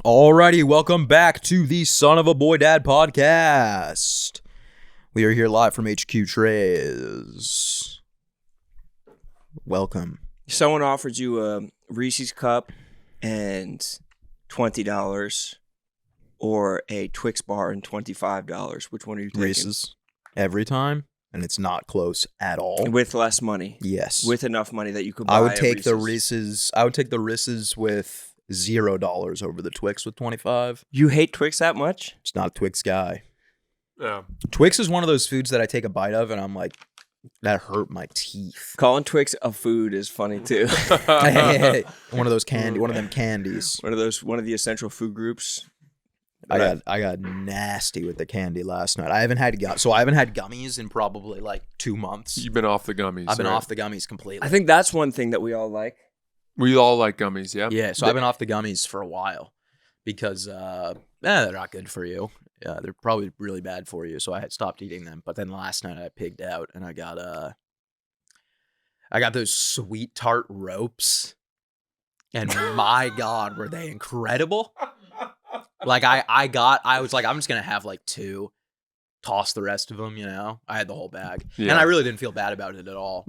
Alrighty, welcome back to the Son of a Boy Dad podcast. We are here live from HQ Trays. Welcome. Someone offered you a Reese's cup and $20 or a Twix bar and $25. Which one are you taking? Reese's every time, and it's not close at all. With less money. Yes. With enough money that you could buy I would take a the Reese's. I would take the Reese's with $0 over the Twix with 25. You hate Twix that much? It's not a Twix guy. Yeah. Twix is one of those foods that I take a bite of and I'm like, that hurt my teeth. Calling Twix a food is funny too. Hey. One of those one of them candies. One of the essential food groups. I got nasty with the candy last night. I haven't had gummies in probably like 2 months. You've been off the gummies. I've been right? off the gummies completely. I think that's one thing that we all like. We all like gummies, yeah? Yeah, so I've been off the gummies for a while because they're not good for you. Yeah, they're probably really bad for you. So I had stopped eating them. But then last night I pigged out and I got those sweet tart ropes. And my God, were they incredible? Like I was like, I'm just gonna have like 2, toss the rest of them, you know. I had the whole bag. Yeah. And I really didn't feel bad about it at all.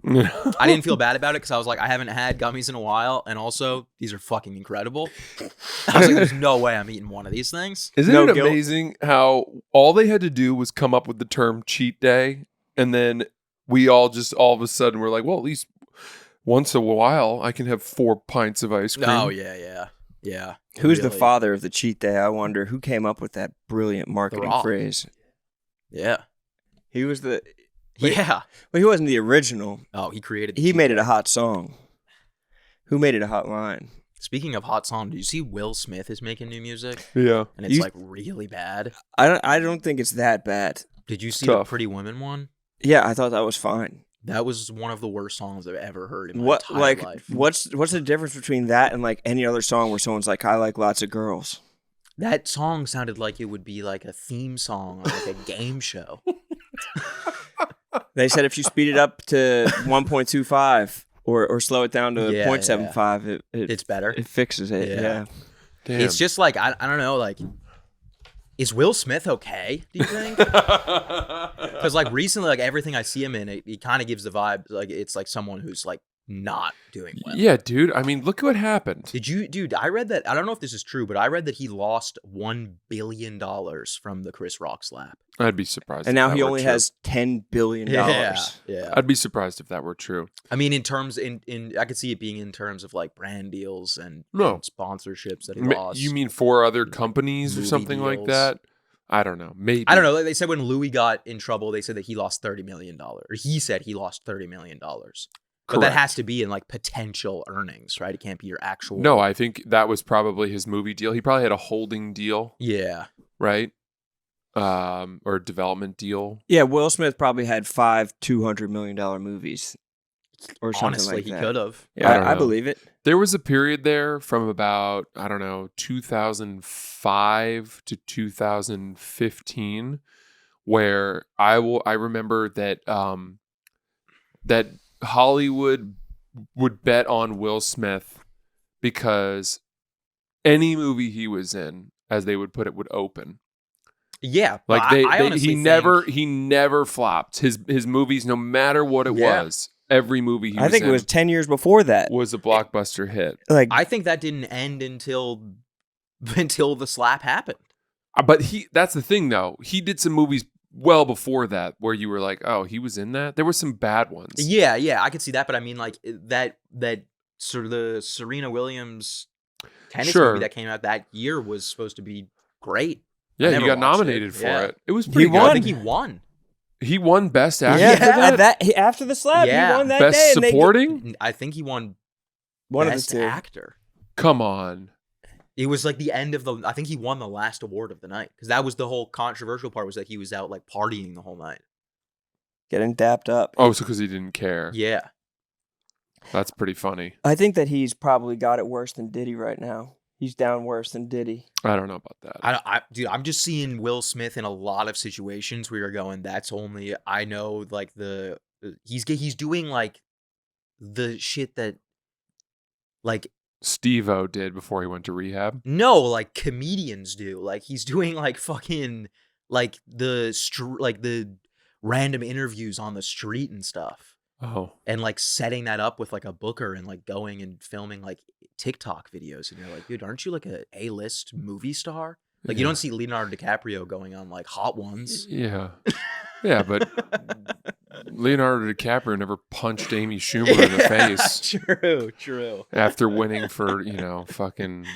I didn't feel bad about it because I was like, I haven't had gummies in a while, and also these are fucking incredible. I was like, there's no way I'm eating one of these things. Isn't No it guilt. amazing how all they had to do was come up with the term cheat day, and then we all of a sudden were like, well, at least once in a while I can have 4 pints of ice cream. Oh yeah. Who's the Really. father of the cheat day? I wonder who came up with that brilliant marketing Rock. phrase. Yeah. He was the Yeah. Well, he wasn't the original. Oh, he created. He made it a hot song. Who made it a hot line? Speaking of hot song, do you see Will Smith is making new music? Yeah. And it's You- like really bad. I don't think it's that bad. Did you see Tough. the Pretty Women one? Yeah, I thought that was fine. That was one of the worst songs I've ever heard in my What entire like life. what's the difference between that and like any other song where someone's like, I like lots of girls? That song sounded like it would be like a theme song on like a game show. They said if you speed it up to 1.25 or slow it down to Yeah, 0.75, It's better. it fixes it. Yeah. Yeah. Damn. It's just like I don't know, like is Will Smith okay, do you think? Because like recently, like everything I see him in, it kind of gives the vibe like it's like someone who's like not doing well. Yeah, dude. I mean, look what happened. Dude, I read that, I don't know if this is true, but I read that he lost $1 billion from the Chris Rock slap. I'd be surprised. And if now that he were only true. has $10 billion. Yeah. I'd be surprised if that were true. I mean, in terms in I could see it being in terms of like brand deals and sponsorships that he lost. You mean 4 other companies or Movie something like deals. that? I don't know. Maybe. I don't know. They said when Louis got in trouble, they said that he lost $30 million. Or he said he lost $30 million. But that Correct. has to be in like potential earnings, right? It can't be your actual. No, I think that was probably his movie deal. He probably had a holding deal, Yeah. right? Or a development deal. Yeah, Will Smith probably had 5 $200 million movies or something Honestly, like he that. could have. Yeah, I don't I know. believe it. There was a period there from about, 2005 to 2015 where I remember that that Hollywood would bet on Will Smith because any movie he was in, as they would put it, would open. Yeah. Like I honestly think- he never flopped. His movies, no matter what it Yeah. was, every movie he was I think in it was 10 years before that. was a blockbuster hit. Like I think that didn't end until the slap happened. But that's the thing though. He did some movies well before that where you were like, oh, he was in that? There were some bad ones. Yeah, I could see that, but I mean like that sort of the Serena Williams tennis Sure. movie that came out that year was supposed to be great. I Yeah, he never got watched nominated for Yeah. it. It was pretty won. I good. think he won. He won Best Actor yeah, for that? after the slap, Yeah. he won that Best day. And Supporting? I think he won one Best of the two. Actor. Come on. It was like the end of I think he won the last award of the night because that was the whole controversial part was that he was out like partying the whole night. Getting dapped up. Oh, so because he didn't care. Yeah. That's pretty funny. I think that he's probably got it worse than Diddy right now. He's down worse than Diddy. I don't know about that. Dude, I'm just seeing Will Smith in a lot of situations where you're going, that's only, I know, like, he's doing, like, the shit that, like, Steve-O did before he went to rehab. No, like comedians do. Like he's doing like fucking like the random interviews on the street and stuff. Oh, And like setting that up with like a booker and like going and filming like TikTok videos. And you're like, dude, aren't you like a A-list movie star? Like you yeah. don't see Leonardo DiCaprio going on like Hot Ones. Yeah. Yeah, but Leonardo DiCaprio never punched Amy Schumer in the face True. after winning for, fucking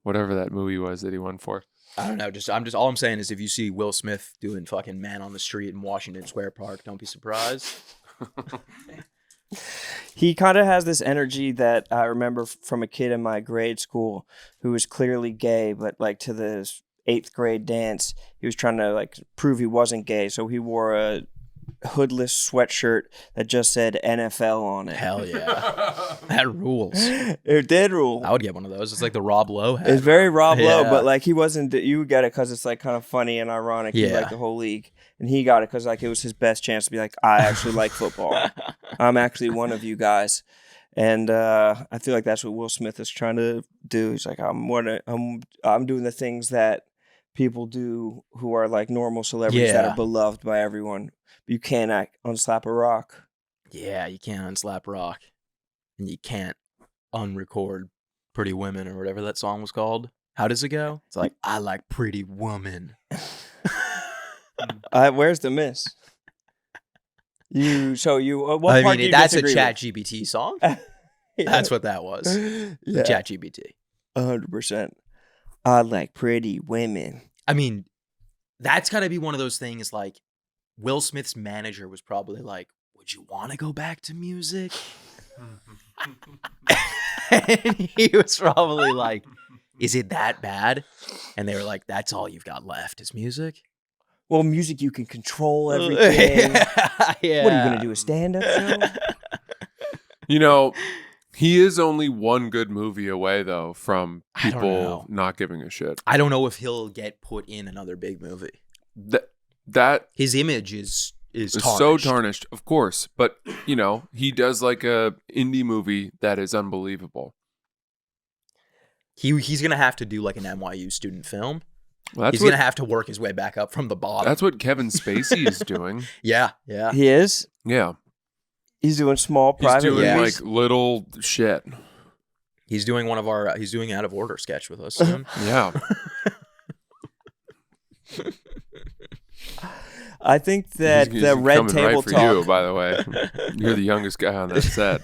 whatever that movie was that he won for. I don't know. All I'm saying is if you see Will Smith doing fucking Man on the Street in Washington Square Park, don't be surprised. He kind of has this energy that I remember from a kid in my grade school who was clearly gay, but like to the 8th grade dance, he was trying to like prove he wasn't gay. So he wore a hoodless sweatshirt that just said NFL on it. Hell yeah. That rules. It did rule. I would get one of those. It's like the Rob Lowe hat. It's very Rob Lowe, Yeah. but like he wasn't. You would get it because it's like kind of funny and ironic. Yeah. He liked the whole league, and he got it because like it was his best chance to be like, I actually like football. I'm actually one of you guys, and I feel like that's what Will Smith is trying to do. He's like, I'm doing the things that people do who are like normal celebrities that Yeah. are beloved by everyone. You can't unslap a rock. Yeah, you can't unslap rock. And you can't unrecord Pretty Women or whatever that song was called. How does it go? It's like, I like pretty woman. Where's the miss? What part do you that's a disagree Chat GPT song. with? That's what that was. Yeah. Chat GPT. 100%. I like pretty women. I mean, that's got to be one of those things like Will Smith's manager was probably like, would you want to go back to music? And he was probably like, is it that bad? And they were like, that's all you've got left is music? Well, music, you can control everything. Yeah. What are you going to do, a stand-up show? He is only one good movie away, though, from I don't people know. not giving a shit. I don't know if he'll get put in another big movie. That His image is is tarnished. so tarnished, of course. But, he does like a indie movie that is unbelievable. He's going to have to do like an NYU student film. Well, He's going to have to work his way back up from the bottom. That's what Kevin Spacey is doing. Yeah. He is? Yeah. He's doing small He's private doing movies? like little shit. He's doing he's doing Out of Order sketch with us soon. Yeah. I think that He's the Red coming Table right for Talk, you, by the way. You're the youngest guy on that set.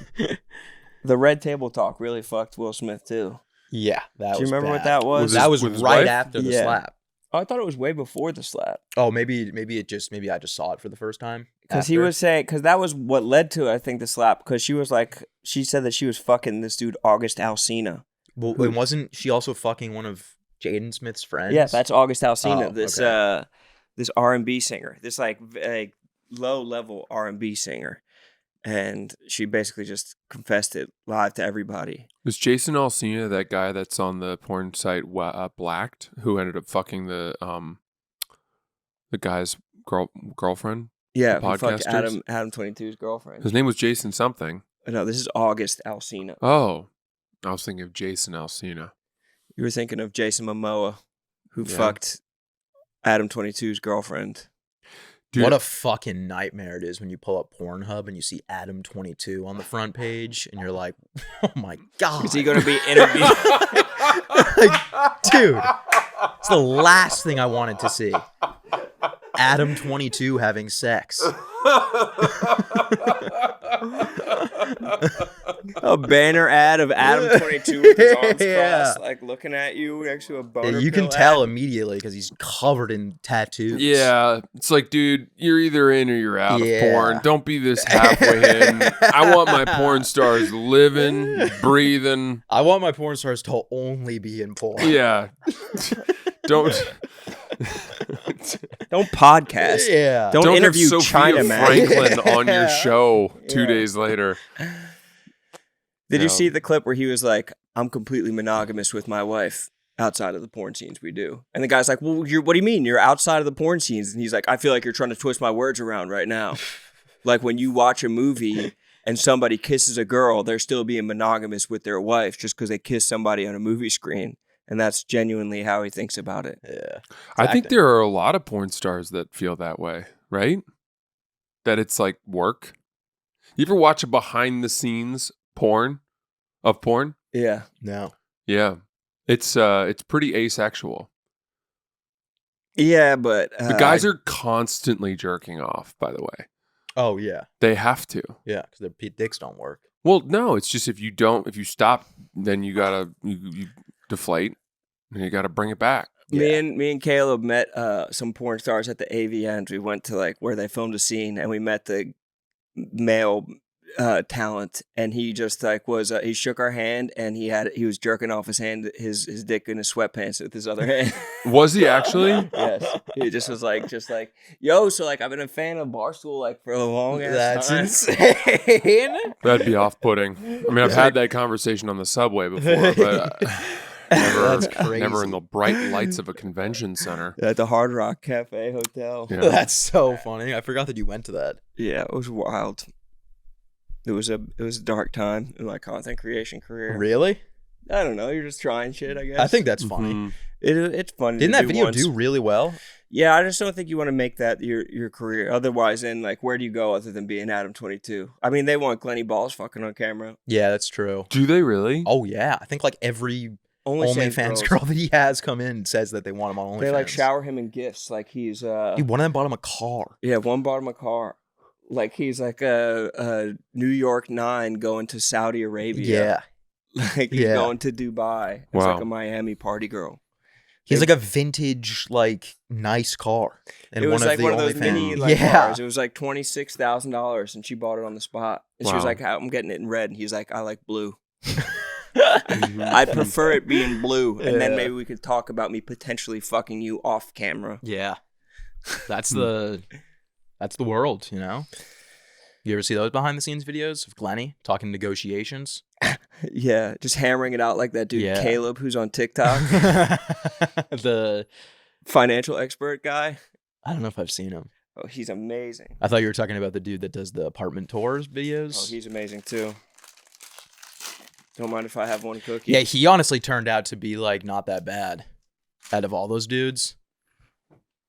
the Red Table Talk really fucked Will Smith too. Yeah. That Do you was remember what bad. that was? Was That was with his right wife? after the Yeah. slap. Oh, I thought it was way before the slap. Oh, maybe I just saw it for the first time. Because he after. was saying, because that was what led to, I think, the slap. Because she said that she was fucking this dude, August Alsina. Well, and wasn't she also fucking one of Jaden Smith's friends? Yeah, that's August Alsina, Oh, this okay. this R&B singer, this like low level R&B singer, and she basically just confessed it live to everybody. Was Jason Alsina that guy that's on the porn site Blacked, who ended up fucking the guy's girlfriend? Yeah, The who fucked podcasters? Adam 22's girlfriend. His name was Jason something. No, this is August Alsina. Oh, I was thinking of Jason Alsina. You were thinking of Jason Momoa, who Yeah. fucked Adam 22's girlfriend. Dude, What a fucking nightmare it is when you pull up Pornhub and you see Adam 22 on the front page and you're like, oh my God. Is he going to be interviewed? Like, dude, it's the last thing I wanted to see. Adam 22 having sex. A banner ad of Adam 22 with his arms Yeah. crossed, like looking at you next to a boner You can pill tell ad. immediately because he's covered in tattoos. yeah, it's like, dude, you're either in or you're out Yeah. of porn. Don't be this halfway in. I want my porn stars living, breathing. I want my porn stars to only be in porn. Yeah. Don't Don't podcast. Yeah. Don't have interview Sophia Chinaman. Franklin on your Yeah. show 2 Yeah. days later. Did Yeah. you see the clip where he was like, I'm completely monogamous with my wife outside of the porn scenes we do? And the guy's like, well, what do you mean? You're outside of the porn scenes. And he's like, I feel like you're trying to twist my words around right now. Like when you watch a movie and somebody kisses a girl, they're still being monogamous with their wife just because they kiss somebody on a movie screen. And that's genuinely how he thinks about it. Yeah. I think there are a lot of porn stars that feel that way, right? That it's like work. You ever watch a behind the scenes porn? Yeah. No. Yeah. It's pretty asexual. Yeah, but The guys are constantly jerking off, by the way. Oh yeah. They have to. Yeah, because their dicks don't work. Well, no, it's just if you stop, then you gotta you deflate and you gotta bring it back. Me and Caleb met some porn stars at the AVNs. We went to like where they filmed a scene, and we met the male talent, and he just like was he shook our hand, and he was jerking off his dick in his sweatpants with his other hand. Was he actually? Yes, he just was like yo. So like I've been a fan of Barstool like for a long ass time. That's insane. That'd be off-putting. I mean, I've had that conversation on the subway before, but That's crazy. never in the bright lights of a convention center. At the Hard Rock Cafe Hotel. Yeah. That's so funny. I forgot that you went to that. Yeah, it was wild. It was a dark time in my content creation career. Really? I don't know. You're just trying shit, I guess. I think that's funny. Mhm. It's funny. Didn't to that do video once. do really well? Yeah, I just don't think you want to make that your career. Otherwise, then like, where do you go other than being Adam 22? I mean, they want Glenny Balls fucking on camera. Yeah, that's true. Do they really? Oh yeah, I think like every OnlyFans girl that he has come in says that they want him on OnlyFans. They like shower him in gifts. Like he's Dude, one of them bought him a car. yeah, one bought him a car. Like he's like a New York 9 going to Saudi Arabia. Yeah, Like he's Yeah. going to Dubai. It's Wow. like a Miami party girl. he's like a vintage like nice car. And It was like the one of those OnlyFans- mini like yeah. cars. It was like $26,000, and she bought it on the spot. And she was Wow. like, "I'm getting it in red." And he's like, "I like blue. I prefer it being blue." And then Yeah. maybe we could talk about me potentially fucking you off camera. Yeah, that's the world, you know. You ever see those behind the scenes videos of Glenny talking negotiations? Yeah, just hammering it out like that dude Yeah. Caleb, who's on TikTok, the financial expert guy. I don't know if I've seen him. Oh, he's amazing. I thought you were talking about the dude that does the apartment tours Oh, videos. he's amazing too. Don't mind if I have one cookie. Yeah, he honestly turned out to be like not that bad. Out of all those dudes,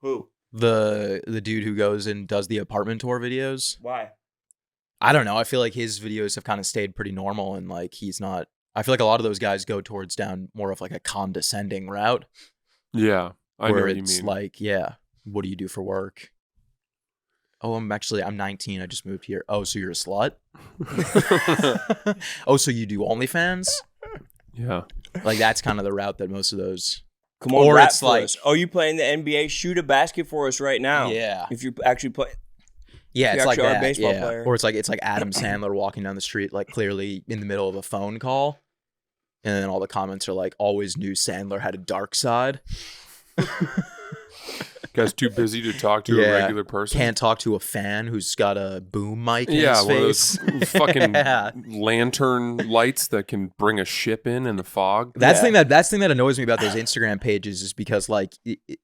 Who? the dude who goes and does the apartment tour videos. Why? I don't know. I feel like his videos have kind of stayed pretty normal, and like he's not. I feel like a lot of those guys go towards down more of like a condescending route, Yeah, I know where what you it's mean. like, yeah, what do you do for work? Oh, I'm 19. I just moved here. Oh, so you're a slut? Oh, so you do OnlyFans? Yeah. Like that's kind of the route that most of those. Come on, Or rap it's for like- us. Oh, you playing the NBA? Shoot a basket for us right now. Yeah, If you actually play. yeah, You it's like actually are a that. baseball Yeah, player. or it's like Adam Sandler walking down the street, like clearly in the middle of a phone call, and then all the comments are like, "Always knew Sandler had a dark side." Guy's too busy to talk to Yeah. a regular person. Can't talk to a fan who's got a boom mic in Yeah, his one of face. those fucking Yeah. lantern lights that can bring a ship in the fog. That's Yeah. the thing that annoys me about those Instagram pages is because like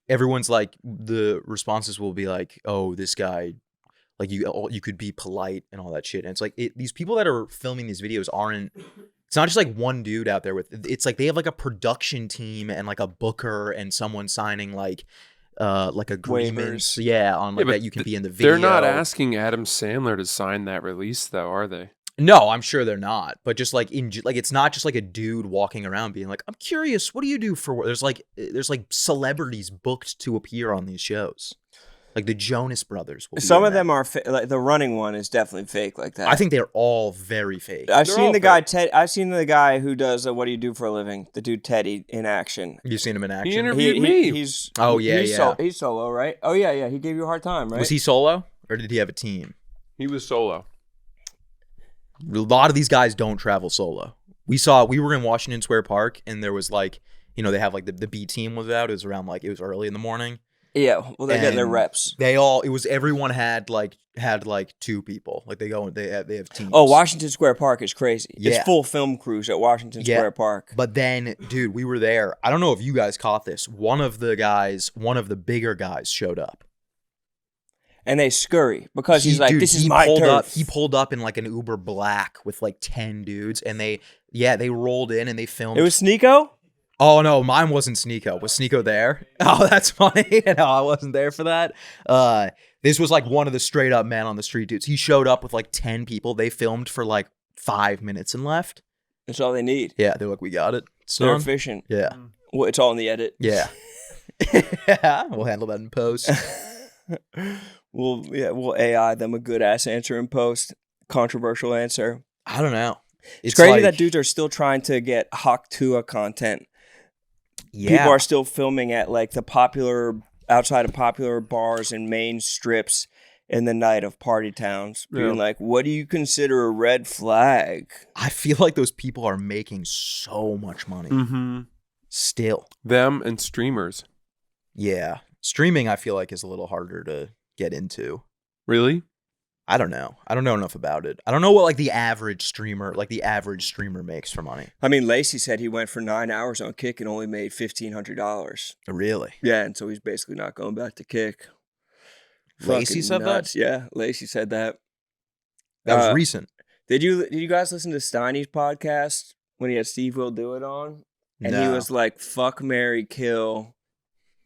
everyone's like the responses will be like, "Oh, this guy, like you could be polite and all that shit." And it's like these people that are filming these videos aren't. It's not just like one dude out there with. It's like they have like a production team and like a booker and someone signing like agreements. Waivers. Yeah, on like Yeah, but that you can be in the video. They're not asking Adam Sandler to sign that release, though, are they? No, I'm sure they're not. But just like it's not just like a dude walking around being like, "I'm curious, what do you do for work?" There's like celebrities booked to appear on these shows, like the Jonas Brothers. Will be Some in of there. them are like the running one is definitely fake like that. I think they're all very fake. I've They're seen all the guy fake. Ted. I've seen the guy who does what do you do for a living? The dude Teddy in action. You've seen him in action. interviewed- me. He's Oh, yeah, he's yeah. he's solo, right? Oh yeah. He gave you a hard time, right? Was he solo or did he have a team? He was solo. A lot of these guys don't travel solo. We were in Washington Square Park and there was like, they have like the B team was out. It was around like, it was early in the morning. Yeah. Well, they're getting their And reps. Everyone had like two people. Like they go and they have teams. Oh, Washington Square Park is crazy. Yeah. It's full film crews at Washington Yeah. Square Park. But then, dude, we were there. I don't know if you guys caught this. One of the bigger guys showed up. and they scurry because he's like, dude, this is he my pulled turf. up. He pulled up in like an Uber Black with like 10 dudes, and they rolled in and they filmed. It was Sneeko? Oh no, mine wasn't Sneeko. Was Sneeko there? Oh, that's funny. No, I wasn't there for that. This was like one of the straight up man on the street dudes. He showed up with like 10 people. They filmed for like 5 minutes and left. That's all they need. Yeah, they're like, we got it. They're Son. efficient. Yeah. Well, it's all in the edit. Yeah. Yeah. We'll handle that in post. We'll AI them a good ass answer in post. Controversial answer. I don't know. It's crazy like, that dudes are still trying to get Hawk Tua content. Yeah. People are still filming at like outside of popular bars and main strips in the night of party towns, being like, what do you consider a red flag? I feel like those people are making so much money. Mm-hmm. Still. Them and streamers. Yeah. Streaming, I feel like, is a little harder to get into. Really? I don't know. I don't know enough about it. I don't know what like the average streamer makes for money. I mean, Lacey said he went for 9 hours on Kick and only made $1,500. Really? Yeah, and so he's basically not going back to Kick. Lacey said nuts. That? Yeah, Lacey said that. That was recent. Did you guys listen to Steiny's podcast when he had Steve Will Do It on? And he was like, fuck, marry, kill,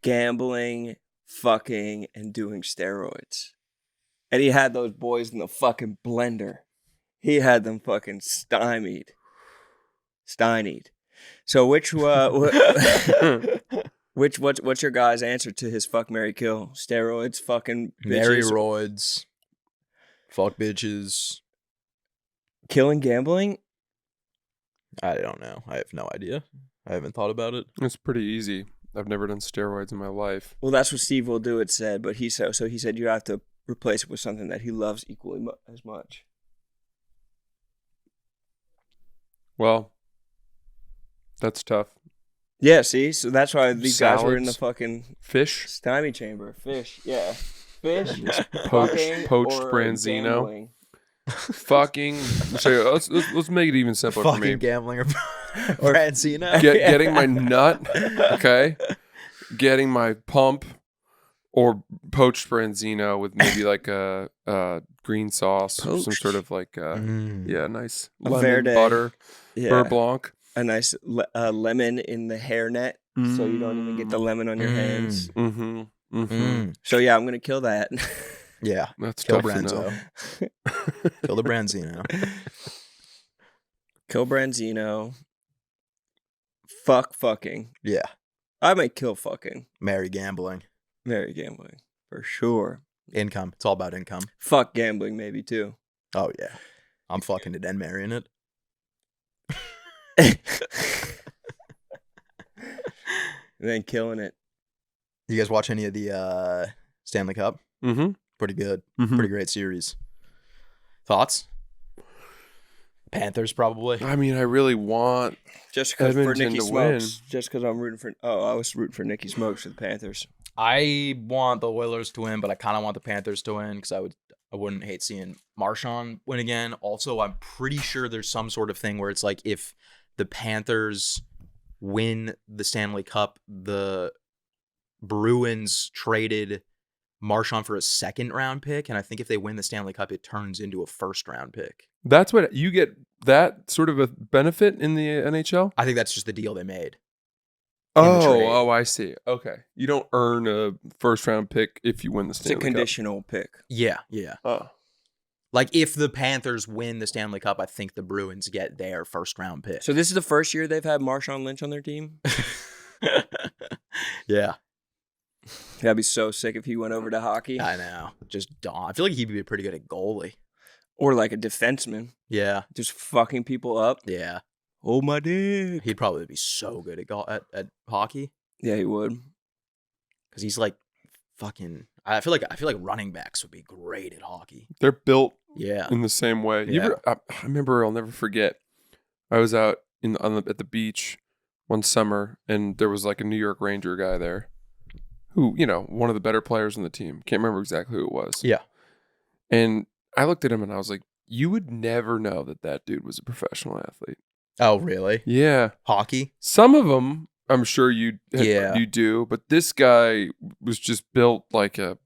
gambling, fucking, and doing steroids. And he had those boys in the fucking blender. He had them fucking stymied. So what's your guys' answer to his fuck, marry, kill? Steroids, fucking bitches. Marry roids, fuck bitches. Killing, gambling? I don't know. I have no idea. I haven't thought about it. It's pretty easy. I've never done steroids in my life. Well, that's what Steve Will Do It said, but he said you have to replace it with something that he loves equally as much. Well, that's tough. Yeah, see? So that's why these guys were in the Salads. fucking Fish, stymie chamber. Fish, yeah. Fish, poached or branzino. gambling. fucking. So let's make it even simpler for me. Fucking gambling or Branzino. Getting my nut, okay? Getting my pump, or poached branzino with maybe like a green sauce, or some Poached. sort of like nice A lemon Verde. butter, Yeah. beurre blanc. A nice lemon in the hairnet, so you don't even get the lemon on your hands. Mm-hmm. Mm-hmm. So yeah, I'm gonna kill that. Yeah. That's Kill tough to know. Branzo. Kill the Branzino. Kill Branzino. Fucking. Yeah. I might kill fucking. Marry gambling. Marry gambling for sure. Income. It's all about income. Fuck gambling maybe too. Oh, yeah. I'm fucking it and marrying it. And then killing it. You guys watch any of the Stanley Cup? Mm-hmm. Pretty good. Mm-hmm. Pretty great series. Thoughts? Panthers, probably. I mean, I really want Just because for Edmonton Nicky to Smokes. Just because I'm rooting for. Oh, I was rooting for Nicky Smokes for the Panthers. I want the Oilers to win, but I kind of want the Panthers to win because I wouldn't hate seeing Marchand win again. Also, I'm pretty sure there's some sort of thing where it's like if the Panthers win the Stanley Cup, the Bruins traded Marchand for a second round pick, and I think if they win the Stanley Cup, it turns into a first round pick. That's what you get, that sort of a benefit in the NHL? I think that's just the deal they made. in the trade. Oh, I see. Okay. You don't earn a first round pick if you win the It's a Stanley Cup. conditional pick. Yeah, yeah. Oh. Like if the Panthers win the Stanley Cup, I think the Bruins get their first round pick. So this is the first year they've had Marshawn Lynch on their team. Yeah, That'd be so sick if he went over to hockey I know. Just Don. I feel like he'd be pretty good at goalie. or like a defenseman, Yeah, just fucking people up. yeah. Hold my dick. He'd probably be so good at hockey Yeah, he would. because he's like fucking. I feel like running backs would be great at hockey. They're built Yeah, in the same way. Yeah. I remember, I'll never forget. I was out at the beach one summer, and there was like a New York Ranger guy there who, one of the better players on the team. Can't remember exactly who it was. yeah. And I looked at him and I was like, you would never know that dude was a professional athlete. Oh, really? Yeah. Hockey? Some of them, I'm sure you Yeah. do, but this guy was just built like a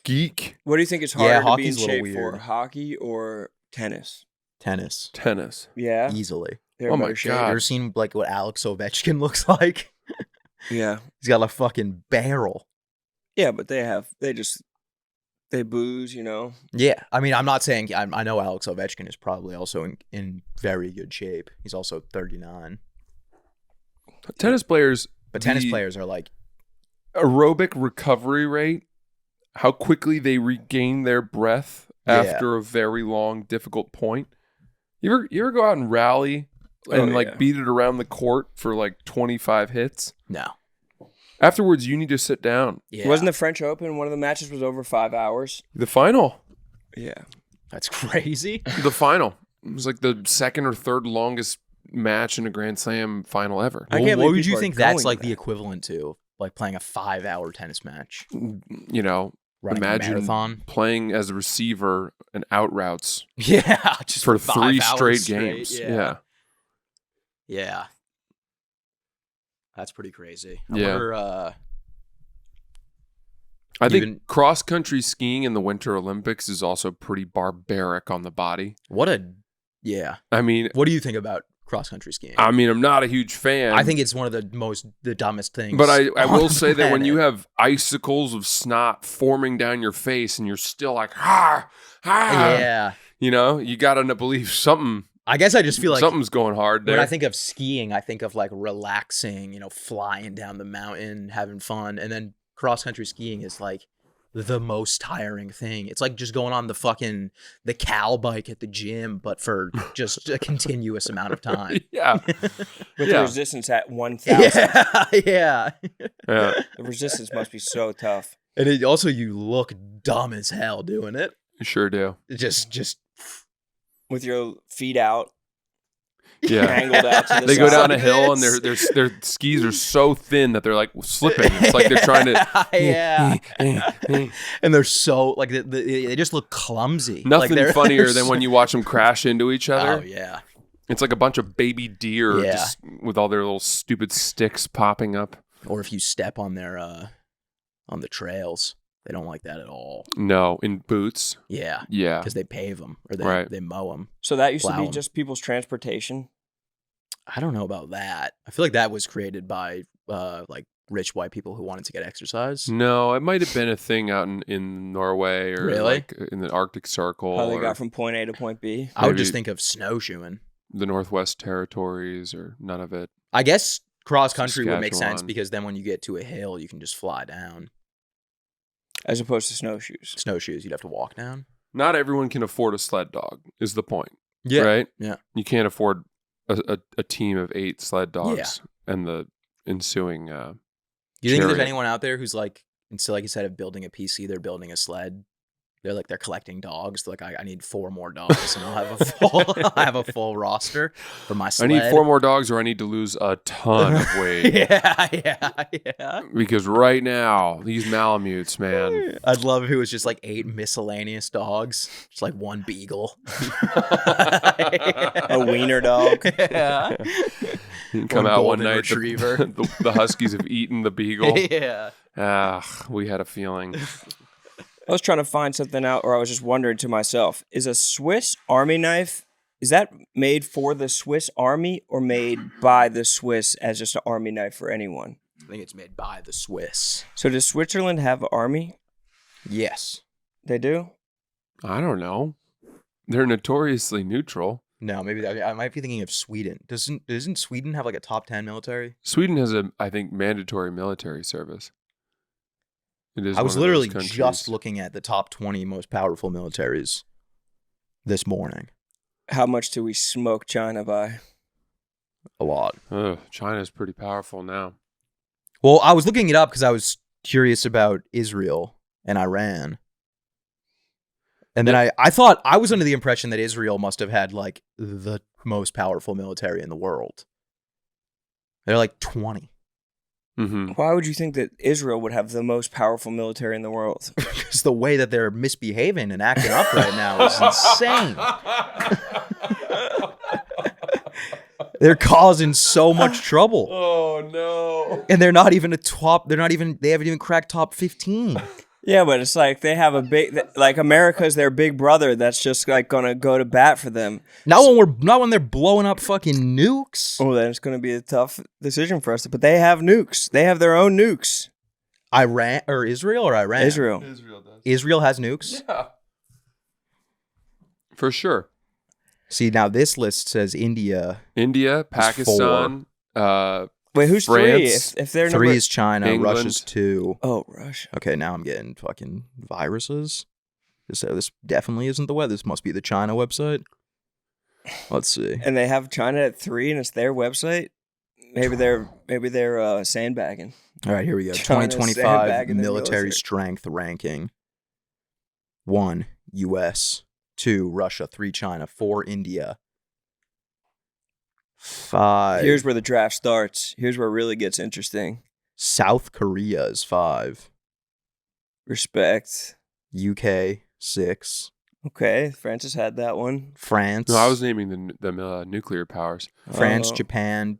geek. What do you think is Yeah, harder to be in hockey's a little shape for, weird. hockey or tennis? Tennis. Yeah, Easily. they're Oh in my better shape. God. You ever seen like what Alex Ovechkin looks like? Yeah, He's got a fucking barrel. yeah, but they booze, you know. Yeah, I mean, I'm not saying I know Alex Ovechkin is probably also in very good shape. He's also 39, Tennis players, but tennis the players are like, aerobic recovery rate, how quickly they regain their breath Yeah. after a very long, difficult point. You ever go out and rally and yeah. beat it around the court for like 25 hits? no, Afterwards, you need to sit down. yeah, Wasn't the French Open, one of the matches was over 5 hours? The final. Yeah. that's crazy. The final. It was like the second or third longest match in a Grand Slam final ever. I Well, can't what believe would you people are think that's going like to the that. equivalent to, like playing a 5-hour tennis match, You know, running imagine a marathon? playing as a receiver and out routes Yeah, just for 5 3 hours straight games. Yeah. That's pretty crazy. I Yeah. wonder, I think Even- cross country skiing in the Winter Olympics is also pretty barbaric on the body. yeah. I mean, What do you think about cross country skiing? I'm not a huge fan. I think it's one of the dumbest things. but I on will the say that when you planet. have icicles of snot forming down your face and you're still like, ah, Yeah. you got to believe something. I guess I just feel like Something's going hard there. when I think of skiing, I think of like relaxing, flying down the mountain, having fun. And then cross country skiing is like the most tiring thing. It's like just going on the cow bike at the gym, but for just a continuous amount of time. yeah. With Yeah. the resistance at 1,000. Yeah. Yeah. The resistance must be so tough. And you look dumb as hell doing it. You sure do. Just With your feet out, Yeah. angled out to the They go side. down a hill and their skis are so thin that they're like slipping. It's like they're trying to. Yeah. And they're so like they just look clumsy. Nothing Like, funnier they're than when you watch them crash into each other. Oh yeah. It's like a bunch of baby deer Yeah. just with all their little stupid sticks popping up. Or if you step on their on the trails, they don't like that at all. No, in boots. Yeah, Yeah. because they pave them or Right. they mow them. So that used to Plow be 'em. just people's transportation. I don't know about that. I feel like that was created by like rich white people who wanted to get exercise. No, it might have been a thing out in Norway or Really? like in the Arctic Circle How they or got from point A to point B. I would maybe- just think of snowshoeing. the Northwest Territories or none of it. I guess cross country would make sense Saskatchewan. because then when you get to a hill, you can just fly down. As opposed to snowshoes. Snowshoes, you'd have to walk down. Not everyone can afford a sled dog is the point. Yeah. Right? Yeah. You can't afford a team of 8 sled dogs and the ensuing Do you think there's chariot. anyone out there who's like, instead of building a PC, they're building a sled? They're collecting dogs. They're like, I need 4 more dogs, and I'll have a full roster for my I sled. need 4 more dogs or I need to lose a ton of weight. yeah. Because right now, these Malamutes, man. I'd love if it was just like 8 miscellaneous dogs, just like 1 beagle, A wiener dog. Yeah. You come One out one golden night, retriever. the Huskies have eaten the beagle. Yeah. We had a feeling. I was trying to find something out, or I was just wondering to myself, is a Swiss Army knife, is that made for the Swiss Army or made by the Swiss as just an army knife for anyone? I think it's made by the Swiss. So does Switzerland have an army? Yes. They do? I don't know. They're notoriously neutral. No, maybe I might be thinking of Sweden. Doesn't Sweden have like a top 10 military? Sweden has I think, mandatory military service. It is. I was one of those literally countries. just looking at the top 20 most powerful militaries this morning. How much do we smoke China by? A lot. Ugh, China's pretty powerful now. Well, I was looking it up because I was curious about Israel and Iran. And then I thought, I was under the impression that Israel must have had like the most powerful military in the world. They're like 20. Mm-hmm. Why would you think that Israel would have the most powerful military in the world? Because the way that they're misbehaving and acting up right now is insane. They're causing so much trouble. Oh no! And they haven't even cracked top 15. Yeah, but it's like they have a big, like America's their big brother that's just like gonna go to bat for them. Not when they're blowing up fucking nukes. Oh, then it's gonna be a tough decision for us. But they have nukes. They have their own nukes. Iran or Israel or Iran? Israel. Israel does. Israel has nukes? Yeah. For sure. See, now this list says India. India, Pakistan, Wait, who's France, 3? If they're 3 number... is China, England. Russia's 2. Oh, Russia. Okay, now I'm getting fucking viruses. This definitely isn't the weather. This must be the China website. Let's see. And they have China at 3, and it's their website. Maybe they're sandbagging. All right, here we go. China's 2025 sandbagging their military military. strength ranking. 1, U.S. 2, Russia. 3, China. 4, India. 5. Here's where the draft starts. Here's where it really gets interesting. South Korea is 5. Respect. UK 6. Okay, Francis had that one. France. No, I was naming the nuclear powers. France, Oh. Japan.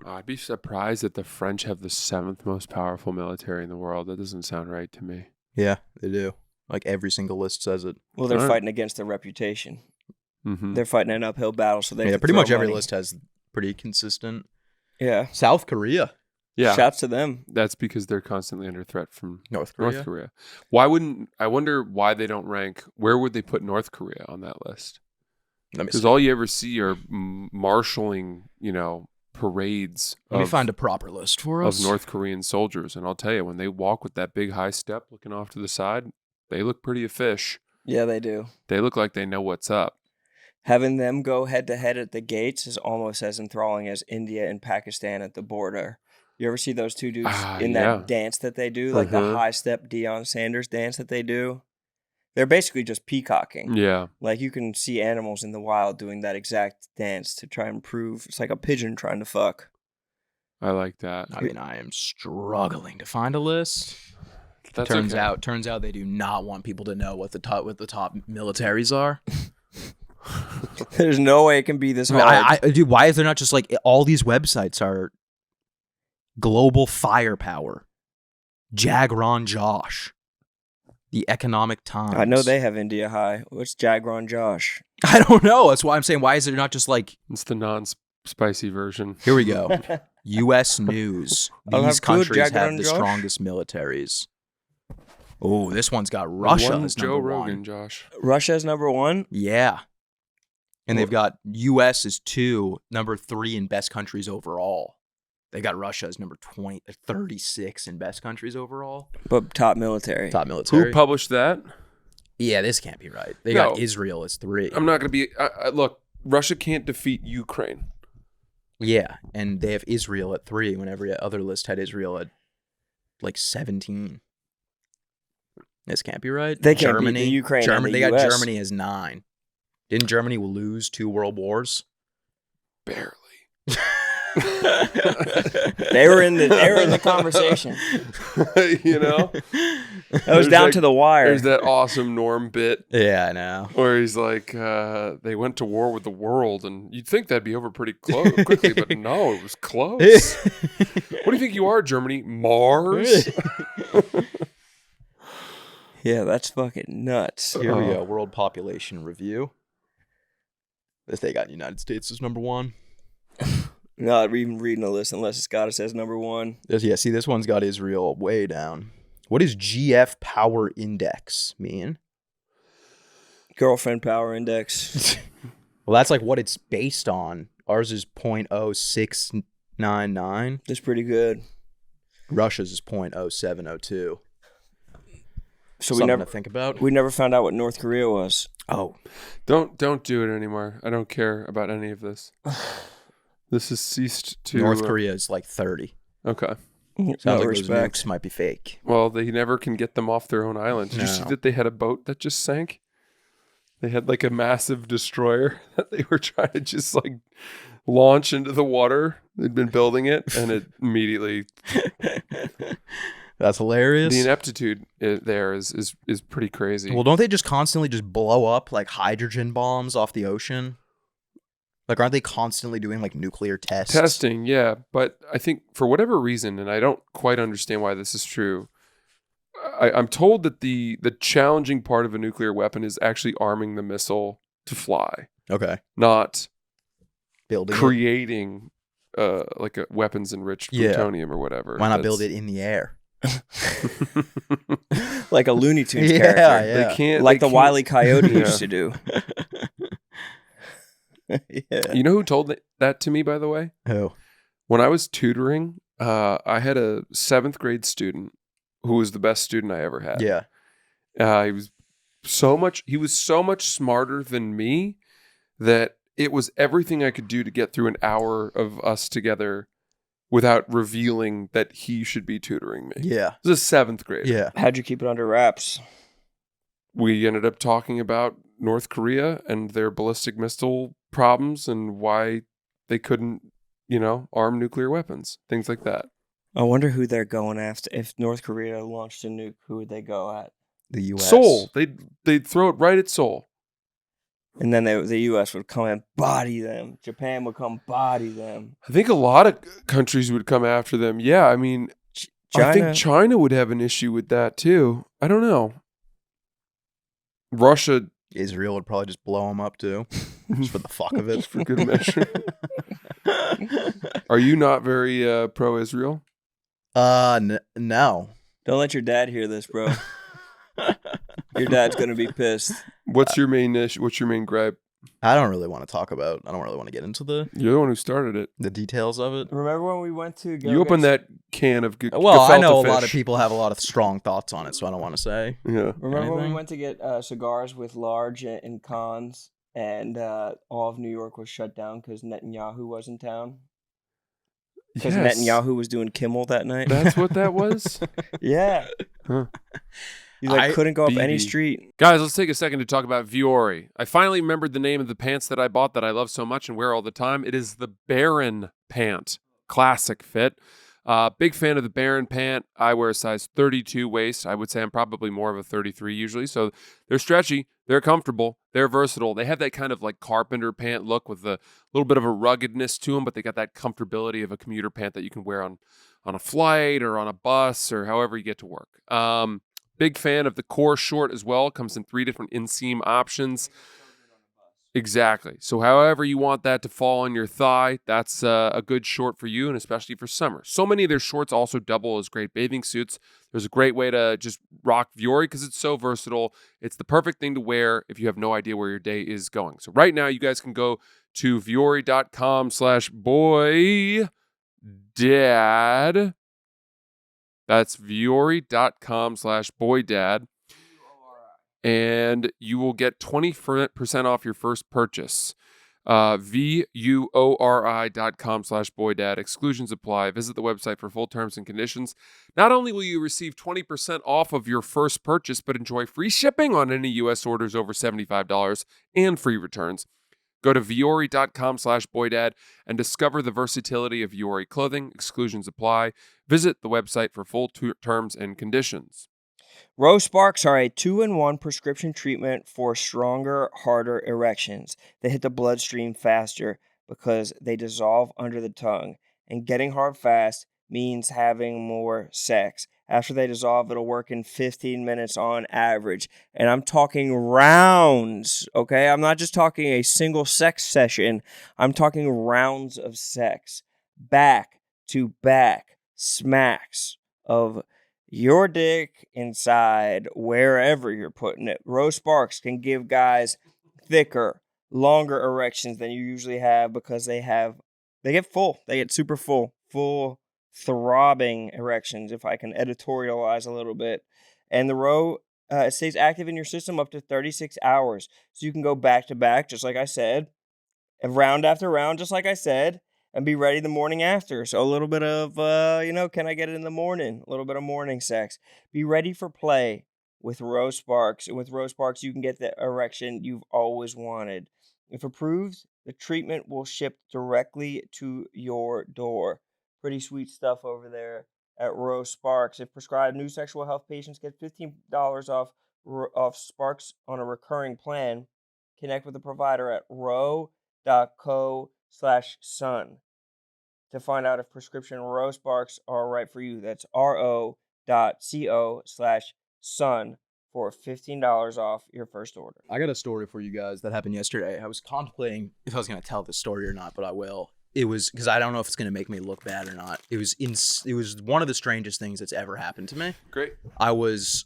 I'd be surprised that the French have the 7th most powerful military in the world. That doesn't sound right to me. Yeah, they do. Like every single list says it. Well, they're All right. fighting against their reputation. Mm-hmm. They're fighting an uphill battle, so they Yeah, have to pretty throw much every money. list has pretty consistent. Yeah. South Korea. Yeah, Shouts to them. that's because they're constantly under threat from North Korea. North Korea. Why wouldn't I wonder why they don't rank? Where would they put North Korea on that list? Let me Because see. all you ever see are marshaling, parades Let me of, find a proper list for of us. North Korean soldiers, and I'll tell you, when they walk with that big high step, looking off to the side, they look pretty offish. Yeah, they do. They look like they know what's up. Having them go head to head at the gates is almost as enthralling as India and Pakistan at the border. You ever see those two dudes in yeah. that dance that they do, like the Uh-huh. high step Deion Sanders dance that they do? They're basically just peacocking. Yeah, Like you can see animals in the wild doing that exact dance to try and prove it's like a pigeon trying to fuck. I like that. I mean, I am struggling to find a list. That's turns okay. out they do not want people to know what the top militaries are. There's no way it can be this I mean, hard. dude, why is there not just like all these websites are global firepower? Jagron Josh, the Economic Times. I know they have India High. What's Jagron Josh? I don't know. That's why I'm saying, why is there not just like, It's the non-spicy version. here we go. U.S. News. I'll These have good countries have Jagron the Josh. strongest militaries. Oh, this one's got Russia One as Joe number Rogan, 1. Josh. Russia's number 1. Yeah. And they've got U.S. as 2, number 3 in best countries overall. They got Russia as number 36 in best countries overall. But top military. Top military. Who published that? Yeah, this can't be right. They No. got Israel as 3. I'm not going to be. Look, Russia can't defeat Ukraine. Yeah, and they have Israel at 3 when every other list had Israel at like 17. This can't be right. They can't beat the Ukraine and the They got US. Germany as 9. Didn't Germany lose 2 world wars? Barely. They were in the conversation. That was There's down like- to the wire. There's that awesome Norm bit Yeah, I know. where he's like, they went to war with the world, and you'd think that'd be over pretty quickly, but no, it was close. What do you think you are, Germany? Mars? Yeah, that's fucking nuts. Here we go. World population review. This they got United States as number 1. Not even reading a list unless it's got us as number 1. Yeah, see, this one's got Israel way down. What does GF Power Index mean? Girlfriend Power Index. Well, that's like what it's based on. Ours is 0.0699. That's pretty good. Russia's is 0.0702. So Something to think about. we never found out what North Korea was. Oh, Don't do it anymore. I don't care about any of this. This has ceased to. North Korea is like 30. Okay. Sounds No like respect. those nukes might be fake. Well, they never can get them off their own island. Did you see No. that they had a boat that just sank? They had like a massive destroyer that they were trying to just like launch into the water. They'd been building it, and it immediately. That's hilarious. The ineptitude there is pretty crazy. Well, don't they just constantly just blow up like hydrogen bombs off the ocean? Like, aren't they constantly doing like nuclear tests? Testing, yeah. But I think for whatever reason, and I don't quite understand why this is true, I'm told that the challenging part of a nuclear weapon is actually arming the missile to fly, Okay. not Building it. creating like a weapons enriched plutonium or whatever. Why not build it in the air? Like a Looney Tunes Yeah, character. yeah. They can't. Like they the can't- Wile E. Coyote Yeah. used to do. Yeah. You know who told that to me, by the way? Who? When I was tutoring, I had a 7th grade student who was the best student I ever had. Yeah. He was so much smarter than me that it was everything I could do to get through an hour of us together without revealing that he should be tutoring me. Yeah. It was a 7th grader. Yeah. How'd you keep it under wraps? We ended up talking about North Korea and their ballistic missile problems and why they couldn't, arm nuclear weapons, things like that. I wonder who they're going after. If North Korea launched a nuke, who would they go at? The U.S. Seoul. They'd throw it right at Seoul. And then the U.S. would come and body them. Japan would come body them. I think a lot of countries would come after them. Yeah, I mean, I think China would have an issue with that too. I don't know. Russia. Israel would probably just blow them up too, just for the fuck of it. Just for good measure. Are you not very pro-Israel? No. Don't let your dad hear this, bro. Your dad's gonna be pissed. What's your main issue? What's your main gripe? I don't really want to talk about. I don't really want to get into You're the one who started it. the details of it. Remember when we went to You opened that can of Well, I know gefilte a lot of fish. people have a lot of strong thoughts on it, so I don't want to say. Yeah. Remember when we Anything? went to get cigars with Large and Cons, and all of New York was shut down because Netanyahu was in town? Because Yes. Netanyahu was doing Kimmel that night? That's what that was? Yeah. Huh. He's like, couldn't go up any BB. street. Guys, let's take a second to talk about Vuori. I finally remembered the name of the pants that I bought that I love so much and wear all the time. It is the Baron pant. Classic fit. Big fan of the Baron pant. I wear a size 32 waist. I would say I'm probably more of a 33 usually. So they're stretchy. They're comfortable. They're versatile. They have that kind of like carpenter pant look with a little bit of a ruggedness to them, but they got that comfortability of a commuter pant that you can wear on a flight or on a bus or however you get to work. Big fan of the core short as well. Comes in 3 different inseam options. Exactly. So however you want that to fall on your thigh, that's a good short for you, and especially for summer. So many of their shorts also double as great bathing suits. There's a great way to just rock Vuori because it's so versatile. It's the perfect thing to wear if you have no idea where your day is going. So right now, you guys can go to vuori.com/boydad. That's vuori.com/boydad. And you will get 20% off your first purchase. VUORI.com/boydad. Exclusions apply. Visit the website for full terms and conditions. Not only will you receive 20% off of your first purchase, but enjoy free shipping on any U.S. orders over $75 and free returns. Go to vuori.com/boydad and discover the versatility of Vuori clothing. Exclusions apply. Visit the website for full terms and conditions. Rose Sparks are a 2-in-1 prescription treatment for stronger, harder erections. They hit the bloodstream faster because they dissolve under the tongue. And getting hard fast means having more sex. After they dissolve, it'll work in 15 minutes on average. And I'm talking rounds, okay? I'm not just talking a single sex session. I'm talking rounds of sex. Back to back smacks of your dick inside wherever you're putting it. Rose Sparks can give guys thicker, longer erections than you usually have because they get full. They get super full throbbing erections, if I can editorialize a little bit. And the Row it stays active in your system up to 36 hours. So you can go back to back, just like I said, and round after round, just like I said, and be ready the morning after. So a little bit of, can I get it in the morning? A little bit of morning sex. Be ready for play with Rose Sparks. And with Rose Sparks, you can get the erection you've always wanted. If approved, the treatment will ship directly to your door. Pretty sweet stuff over there at Rose Sparks. If prescribed, new sexual health patients get $15 off Sparks on a recurring plan. Connect with a provider at row.com/Sparks. ro.co/sun to find out if prescription roast barks are right for you. That's ro.co/sun for $15 off your first order. I got a story for you guys that happened yesterday. I was contemplating if I was going to tell this story or not, but I will. It was because I don't know if it's going to make me look bad or not. It was one of the strangest things that's ever happened to me. Great. It was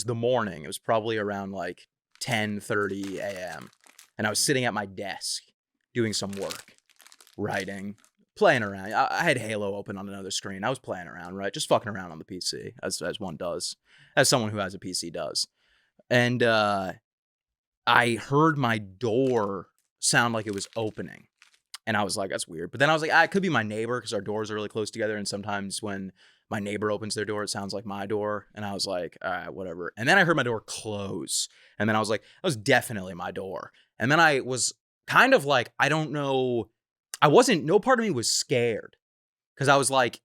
the morning. It was probably around like 10:30 a.m. And I was sitting at my desk doing some work, writing, playing around. I had Halo open on another screen. I was playing around, right? Just fucking around on the PC, as one does, as someone who has a PC does. And I heard my door sound like it was opening. And I was like, that's weird. But then I was like, it could be my neighbor because our doors are really close together. And sometimes when my neighbor opens their door, it sounds like my door. And I was like, all right, whatever. And then I heard my door close. And then I was like, that was definitely my door. And then I was kind of like, I don't know. No part of me was scared because I was like,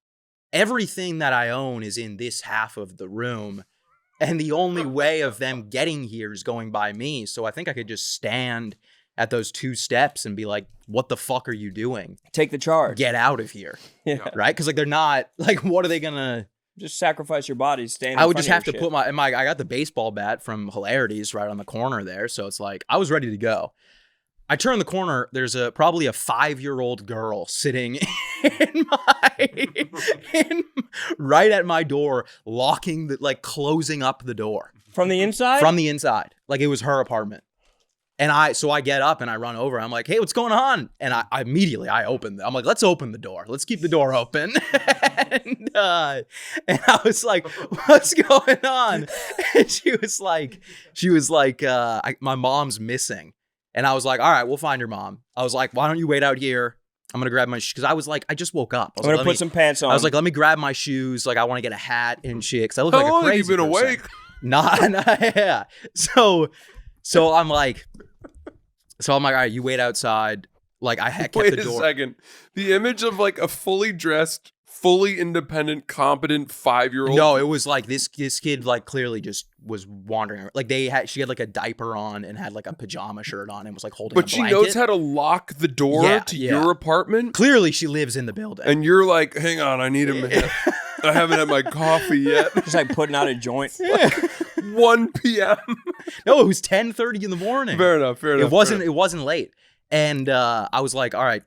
everything that I own is in this half of the room. And the only way of them getting here is going by me. So I think I could just stand at those 2 steps and be like, what the fuck are you doing? Take the charge. Get out of here. Yeah. Right? Because like they're not, like, what are they gonna Just sacrifice your body, stand I would just have to put I got the baseball bat from Hilarities right on the corner there. So it's like, I was ready to go. I turn the corner, there's probably a 5-year-old girl sitting right at my door, closing up the door. From the inside? From the inside. Like it was her apartment. And so I get up and I run over. I'm like, hey, what's going on? And I immediately open. I'm like, let's open the door. Let's keep the door open. and I was like, what's going on? And she was like, my mom's missing. And I was like, all right, we'll find your mom. I was like, why don't you wait out here? I'm going to grab my shoes. Because I was like, I just woke up. I'm going to put some pants on. I was like, let me grab my shoes. Like, I want to get a hat and shit. Because I look like a crazy How long have you been person. awake? Nah, yeah. So I'm like, all right, you wait outside. Like I had kept the door. Wait a second. The image of like a fully dressed, fully independent, competent 5-year-old. No, it was like this kid like clearly just was wandering. Like she had like a diaper on and had like a pajama shirt on and was like holding. But a she blanket. knows how to lock the door to your apartment. Clearly, she lives in the building. And you're like, hang on, I need a minute. I haven't had my coffee yet. Just like putting out a joint. 1 p.m. No, it was 10:30 in the morning. Fair enough. It wasn't late. And I was like, all right,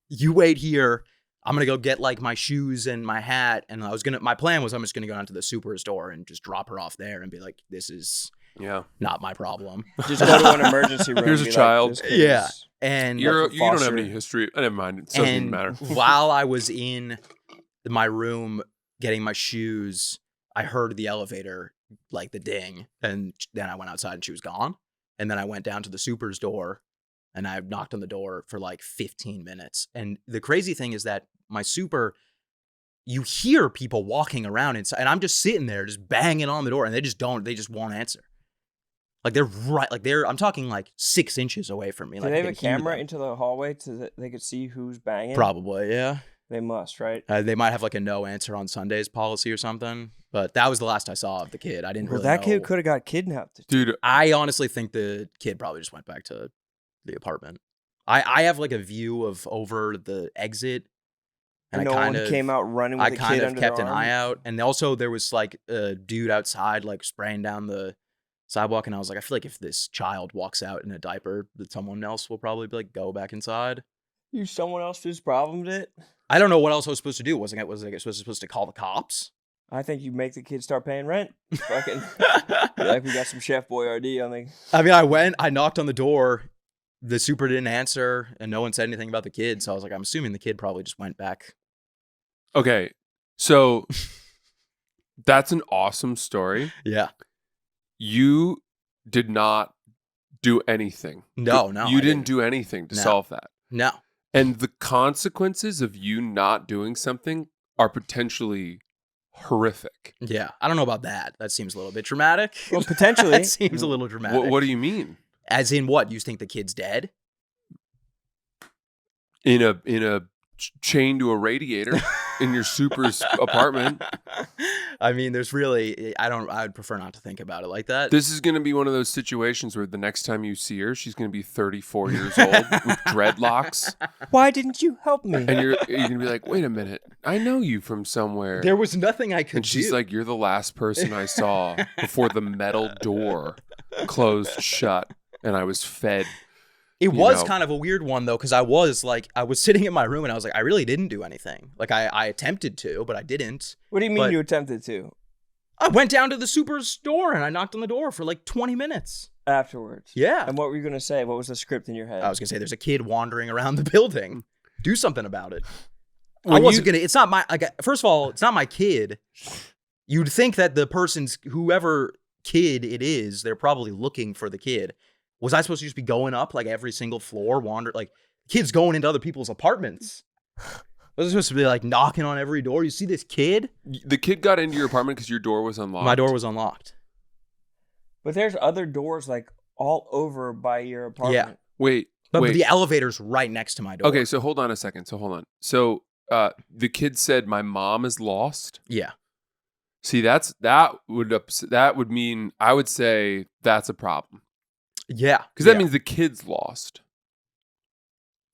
you wait here. I'm going to go get like my shoes and my hat. And my plan was I'm just going to go down to the superstore and just drop her off there and be like, this is not my problem. Just go to an emergency room. Here's a child. Yeah. And you don't have any history. Never mind. It doesn't matter. While I was in my room getting my shoes, I heard the elevator, like the ding. And then I went outside and she was gone. And then I went down to the super's door and I knocked on the door for like 15 minutes. And the crazy thing is that my super, you hear people walking around inside and I'm just sitting there just banging on the door and they just won't answer. Like they're right, like I'm talking like 6 inches away from me. Do they have a camera into the hallway so that they could see who's banging? Probably, yeah. They must, right? They might have like a no answer on Sundays policy or something. But that was the last I saw of the kid. I didn't really know. That kid could have got kidnapped. Dude, I honestly think the kid probably just went back to the apartment. I have like a view of over the exit. And no one came out running with a kid under their arm? I kind of kept an eye out. And also there was like a dude outside like spraying down the sidewalk. And I was like, I feel like if this child walks out in a diaper, that someone else will probably be like, go back inside. Someone else just problemed it? I don't know what else I was supposed to do. Was I supposed to call the cops? I think you make the kid start paying rent. Fucking like we got some Chef Boyardee on the. I mean, I knocked on the door. The super didn't answer, and no one said anything about the kid. So I was like, I'm assuming the kid probably just went back. Okay, so that's an awesome story. Yeah. You did not do anything. No. You didn't do anything to solve that. No. And the consequences of you not doing something are potentially horrific. Yeah. I don't know about that. That seems a little bit dramatic. Well, potentially. That seems a little dramatic. What do you mean? As in what? You think the kid's dead? In a chain to a radiator in your super's apartment. I mean, there's really, I would prefer not to think about it like that. This is going to be one of those situations where the next time you see her, she's going to be 34 years old with dreadlocks. Why didn't you help me? And you're going to be like, wait a minute. I know you from somewhere. There was nothing I could And she's do. like, you're the last person I saw before the metal door closed shut and I was fed. It was kind of a weird one, though, because I was sitting in my room and I was like, I really didn't do anything. Like, I attempted to, but I didn't. What do you mean But- you attempted to? I went down to the superstore and I knocked on the door for like 20 minutes. Afterwards. Yeah. And what were you going to say? What was the script in your head? I was going to say, there's a kid wandering around the building. Do something about it. When I wasn't going to, it's not my, like, first of all, it's not my kid. You'd think that the person's, whoever kid it is, they're probably looking for the kid. Was I supposed to just be going up like every single floor, like kids going into other people's apartments? Was I supposed to be like knocking on every door? You see this kid? The kid got into your apartment because your door was unlocked. My door was unlocked. But there's other doors like all over by your apartment. Wait. But wait. the elevator's right next to my door. Okay, so hold on a second. So the kid said, my mom is lost. Yeah. See, that would mean, I would say that's a problem. Yeah. Because that means the kid's lost.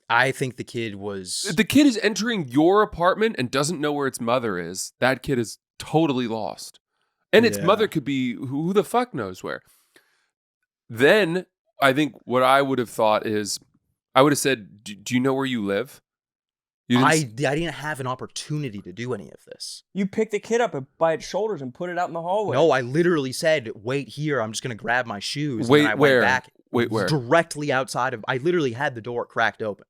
I think the kid was. If the kid is entering your apartment and doesn't know where its mother is, that kid is totally lost. And its Yeah. mother could be who the fuck knows where. Then I think what I would have thought is, I would have said, do you know where you live? You didn't I didn't have an opportunity to do any of this. You picked the kid up by its shoulders and put it out in the hallway. No, I literally said, wait here. I'm just going to grab my shoes. Wait, and then I where? Went back Wait, where? Directly outside of, I literally had the door cracked open.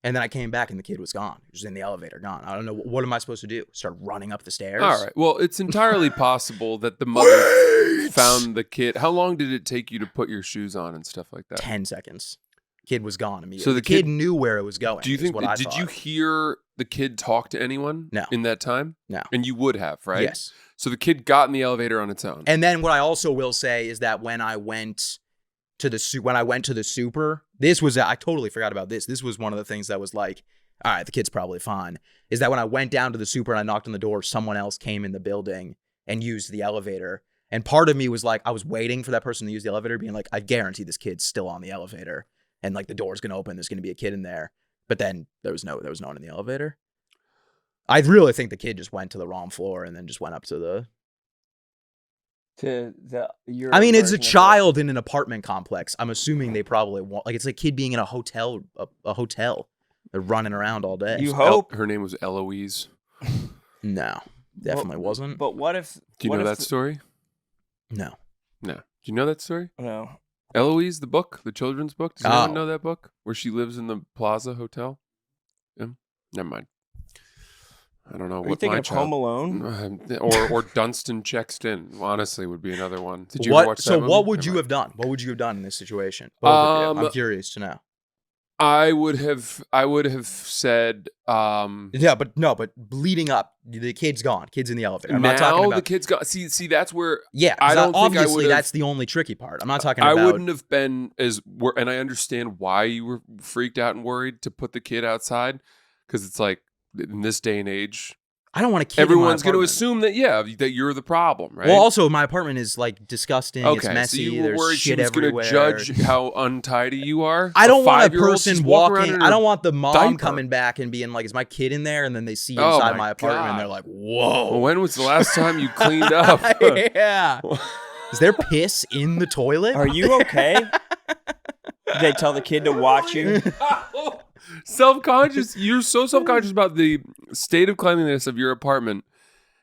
And then I came back and the kid was gone. He was in the elevator, gone. I don't know. What am I supposed to do? Start running up the stairs? All right. Well, it's entirely possible that the mother found the kid. How long did it take you to put your shoes on and stuff like that? 10 seconds. Kid was gone immediately. So the kid knew where it was going. Do you think? What I Did you thought. hear the kid talk to anyone? No. In that time? No. And you would have, right? Yes. So the kid got in the elevator on its own. And then what I also will say is that when I went to the super, this was, I totally forgot about this. This was one of the things that was like, all right, the kid's probably fine. Is that when I went down to the super and I knocked on the door, someone else came in the building and used the elevator. And part of me was like, I was waiting for that person to use the elevator, being like, I guarantee this kid's still on the elevator. And like the door's gonna open, there's gonna be a kid in there. But then there was no one in the elevator. I really think the kid just went to the wrong floor and then just went up to your. I mean, it's a version of it. child in an apartment complex. I'm assuming they probably want, like, it's a kid being in a hotel, a hotel. They're running around all day. You hope. Her name was Eloise. No, definitely wasn't. But what if? Do you what know if that story? No. No. Do you know that story? No. Eloise, the book, the children's book. Does Oh. anyone know that book? Where she lives in the Plaza Hotel? Yeah. Never mind. I don't know Are you what thinking my of Home Alone? or Dunstan Checks In. Honestly, would be another one. Did you ever watch that? So movie? what would Never you mind. have done? What would you have done in this situation? Both of you. I'm curious to know. I would have said. Yeah, but leading up, the kid's gone. Kid's in the elevator. I'm now not talking about the kid's got. See, that's where. Yeah, I don't think I obviously would've- that's the only tricky part. I'm not talking I about. wouldn't have been and I understand why you were freaked out and worried to put the kid outside, because it's like in this day and age, I don't want a kid. everyone's going to assume that that you're the problem, right? Well, also my apartment is like disgusting. It's okay, messy. so you were There's worried she shit was going everywhere. to judge how untidy you are. I don't want a 5-year-old, person she's walking around walking. in I her don't want the mom diaper. coming back and being like, "Is my kid in there?" And then they see Oh inside my my apartment and God. they're like, "Whoa." Well, when was the last time you cleaned up? Yeah. Is there piss in the toilet? Are you okay? Did they tell the kid to watch you? Self-conscious. You're so self-conscious about the state of cleanliness of your apartment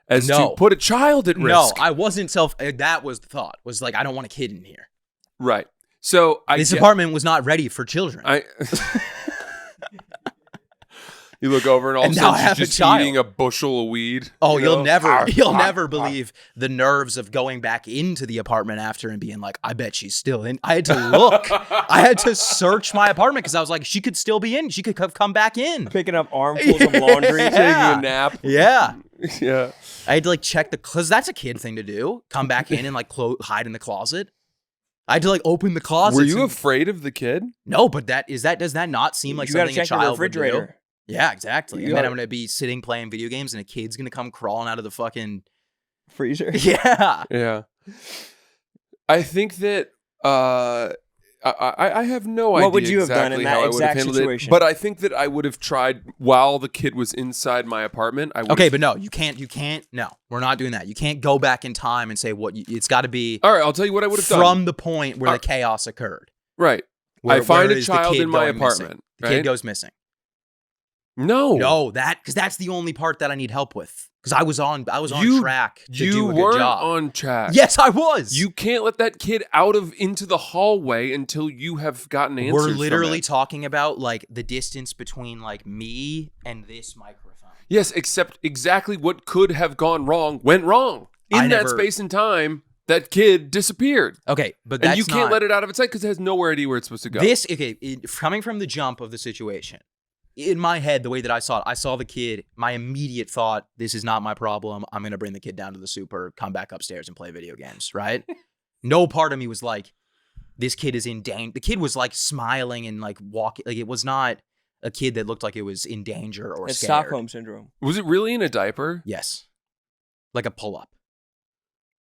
as No. to put a child at No, risk. I wasn't that was the thought. Was like, I don't want a kid in here. Right. So This apartment was not ready for children. You look over and all And of a now I sudden have she's a just child. eating a bushel of weed. Oh, you you'll know? never believe the nerves of going back into the apartment after and being like, I bet she's still in. I had to look. I had to search my apartment because I was like, she could still be in. She could have come back in. Picking up armfuls of laundry. Yeah. Taking a nap. Yeah. Yeah. I had to like check because that's a kid thing to do. Come back in and like hide in the closet. I had to like open the closet. Were you afraid of the kid? No, but does that not seem like You gotta something a check the child would do? refrigerator. Yeah, exactly. You And then got I'm going to be sitting playing video games and a kid's going to come crawling out of the fucking freezer. Yeah. Yeah. I think that I have no idea What would you have done in exactly that how I would have exact handled situation? it, but I think that I would have tried while the kid was inside my apartment. Okay, but no, you can't. No, we're not doing that. You can't go back in time and say it's got to be all right, I'll tell you what I would have done. From the point where the chaos occurred. Right. I find a child in my apartment. The kid goes missing. No, because that's the only part that I need help with. Because I was on track to do You a good weren't job. on track. Yes, I was. You can't let that kid into the hallway until you have gotten answers. We're literally from it. talking about like the distance between like me and this microphone. Yes, except exactly what could have gone wrong went wrong. In that space and time, that kid disappeared. Okay, but that's and you can't let it out of its sight because it has nowhere idea where it's supposed to go. Coming from the jump of the situation, in my head, the way that I saw the kid, my immediate thought, this is not my problem. I'm going to bring the kid down to the super, come back upstairs and play video games, right? No part of me was like, this kid is in danger. The kid was like smiling and like walking. Like it was not a kid that looked like it was in danger or it's scared. Stockholm Syndrome. Was it really in a diaper? Yes. Like a pull-up.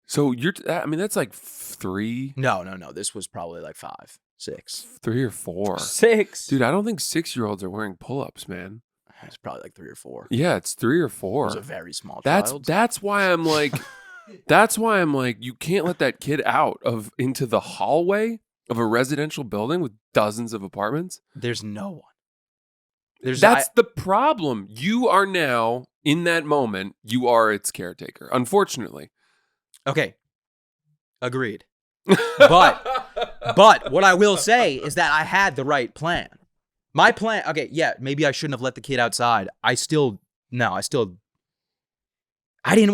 So that's like 3. No. This was probably like 5, 6. 3 or 4. 6. Dude, I don't think 6-year-olds are wearing pull-ups, man. It's probably like 3 or 4. Yeah, it's 3 or 4. It was a very small child. That's why I'm like, you can't let that kid out into the hallway of a residential building with dozens of apartments. There's no one. That's the problem. You are now in that moment. You are its caretaker. Unfortunately. Okay. Agreed. But what I will say is that I had the right plan. My plan, okay, yeah, maybe I shouldn't have let the kid outside. I didn't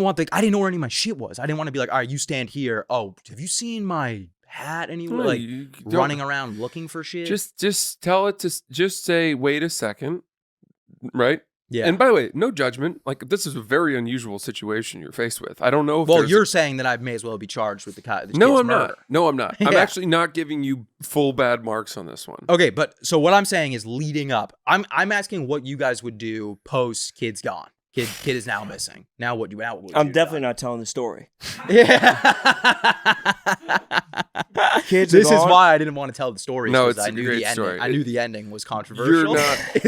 know where any of my shit was. I didn't want to be like, all right, you stand here. Oh, have you seen my hat anywhere? No, like running around looking for shit. Just tell it to just say, wait a second. Right? Yeah. And by the way, no judgment. Like, this is a very unusual situation you're faced with. I don't know if you're saying that I may as well be charged with the kid's No, I'm murder. not. No, I'm not. I'm Yeah. actually not giving you full bad marks on this one. Okay, but so what I'm saying is leading up. I'm asking what you guys would do post kid's gone. Kid is now missing. Now what would I'm you definitely do? not telling the story. Yeah. Kids This are is gone. why I didn't want to tell the story. No, because it's I a knew great the ending. story. I knew the ending was controversial.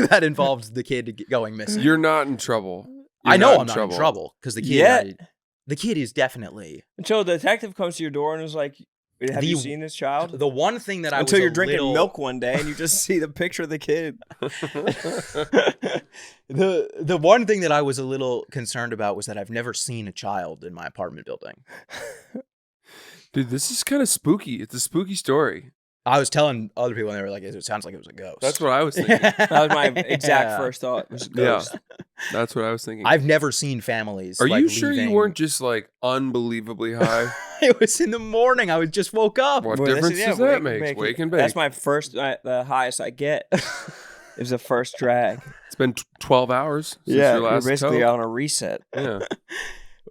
That involves the kid going missing. You're not in trouble. I know I'm not in trouble because the kid. Yet. The kid is definitely Until the detective comes to your door and is like, have you seen this child? the one thing that I Until was you're a drinking little- milk one day and you just see the picture of the kid. The one thing that I was a little concerned about was that I've never seen a child in my apartment building. Dude, this is kind of spooky. It's a spooky story. I was telling other people, and they were like, "It sounds like it was a ghost." That's what I was thinking. That was my exact first thought. Was ghost. Yeah. That's what I was thinking. I've never seen families. Are like, you sure leaving- you weren't just like unbelievably high? It was in the morning. I just woke up. What Well, difference does that make? Wake and bake. That's my first, the highest I get. It was the first drag. It's been 12 hours since Yeah, your you're last basically toke. on a reset. Yeah.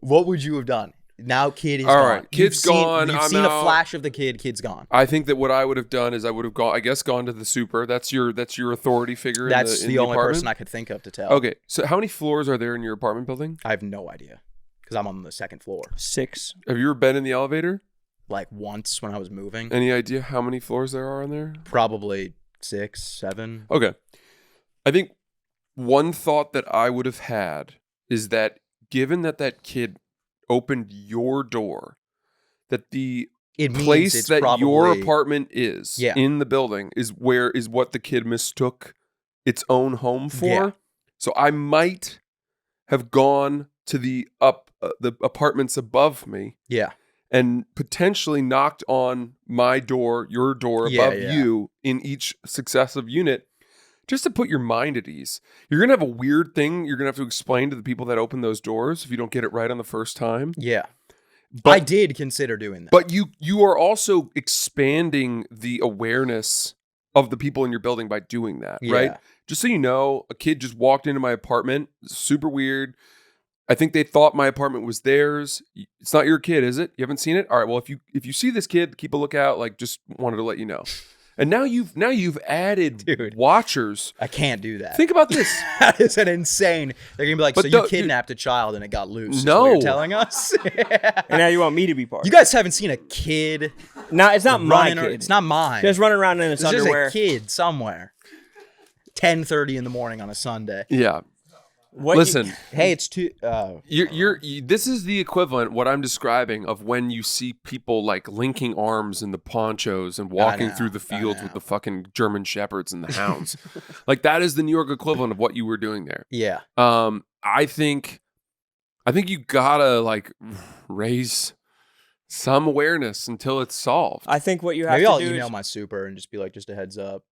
What would you have done? Now kid is All gone. right, kid's gone, You've I'm seen a out. flash of the kid. Kid's gone. I think that what I would have done is I would have gone to the super. That's your authority figure. That's in the the only apartment? person I could think of to tell. Okay, so how many floors are there in your apartment building? I have no idea because I'm on the second floor. 6. Have you ever been in the elevator? Like once when I was moving, Any idea how many floors there are in there? probably 6, 7. Okay. I think one thought that I would have had is that given that kid opened your door, that the It means place it's that probably, your apartment is Yeah. in the building is what the kid mistook its own home for. Yeah. So I might have gone to the apartments above me Yeah. and potentially knocked on my door, your door Yeah, above yeah. you in each successive unit, just to put your mind at ease. You're going to have a weird thing you're going to have to explain to the people that open those doors if you don't get it right on the first time. Yeah. But, I did consider doing that. But you are also expanding the awareness of the people in your building by doing that, right? Yeah. Just so you know, a kid just walked into my apartment. Super weird. I think they thought my apartment was theirs. It's not your kid, is it? You haven't seen it? All right, well, if you see this kid, keep a lookout. Like, just wanted to let you know. And now you've added Dude. watchers. I can't do that. Think about this. That is an insane. They're gonna be like, But so you kidnapped a child and it got loose. No. is what you're telling us. And now you want me to be part. You guys haven't seen a kid. No, it's not my running kid. It's not mine. Just running around in its It's just underwear. a kid somewhere. 10:30 in the morning on a Sunday. Yeah. What Listen, Hey, it's too. this is the equivalent, what I'm describing, of when you see people like linking arms in the ponchos and walking know, through the I fields know. with the fucking German shepherds and the hounds. Like that is the New York equivalent of what you were doing there. Yeah. I think you gotta like raise some awareness until it's solved. I think what you have Maybe to I'll do email is my super and just be like, just a heads up.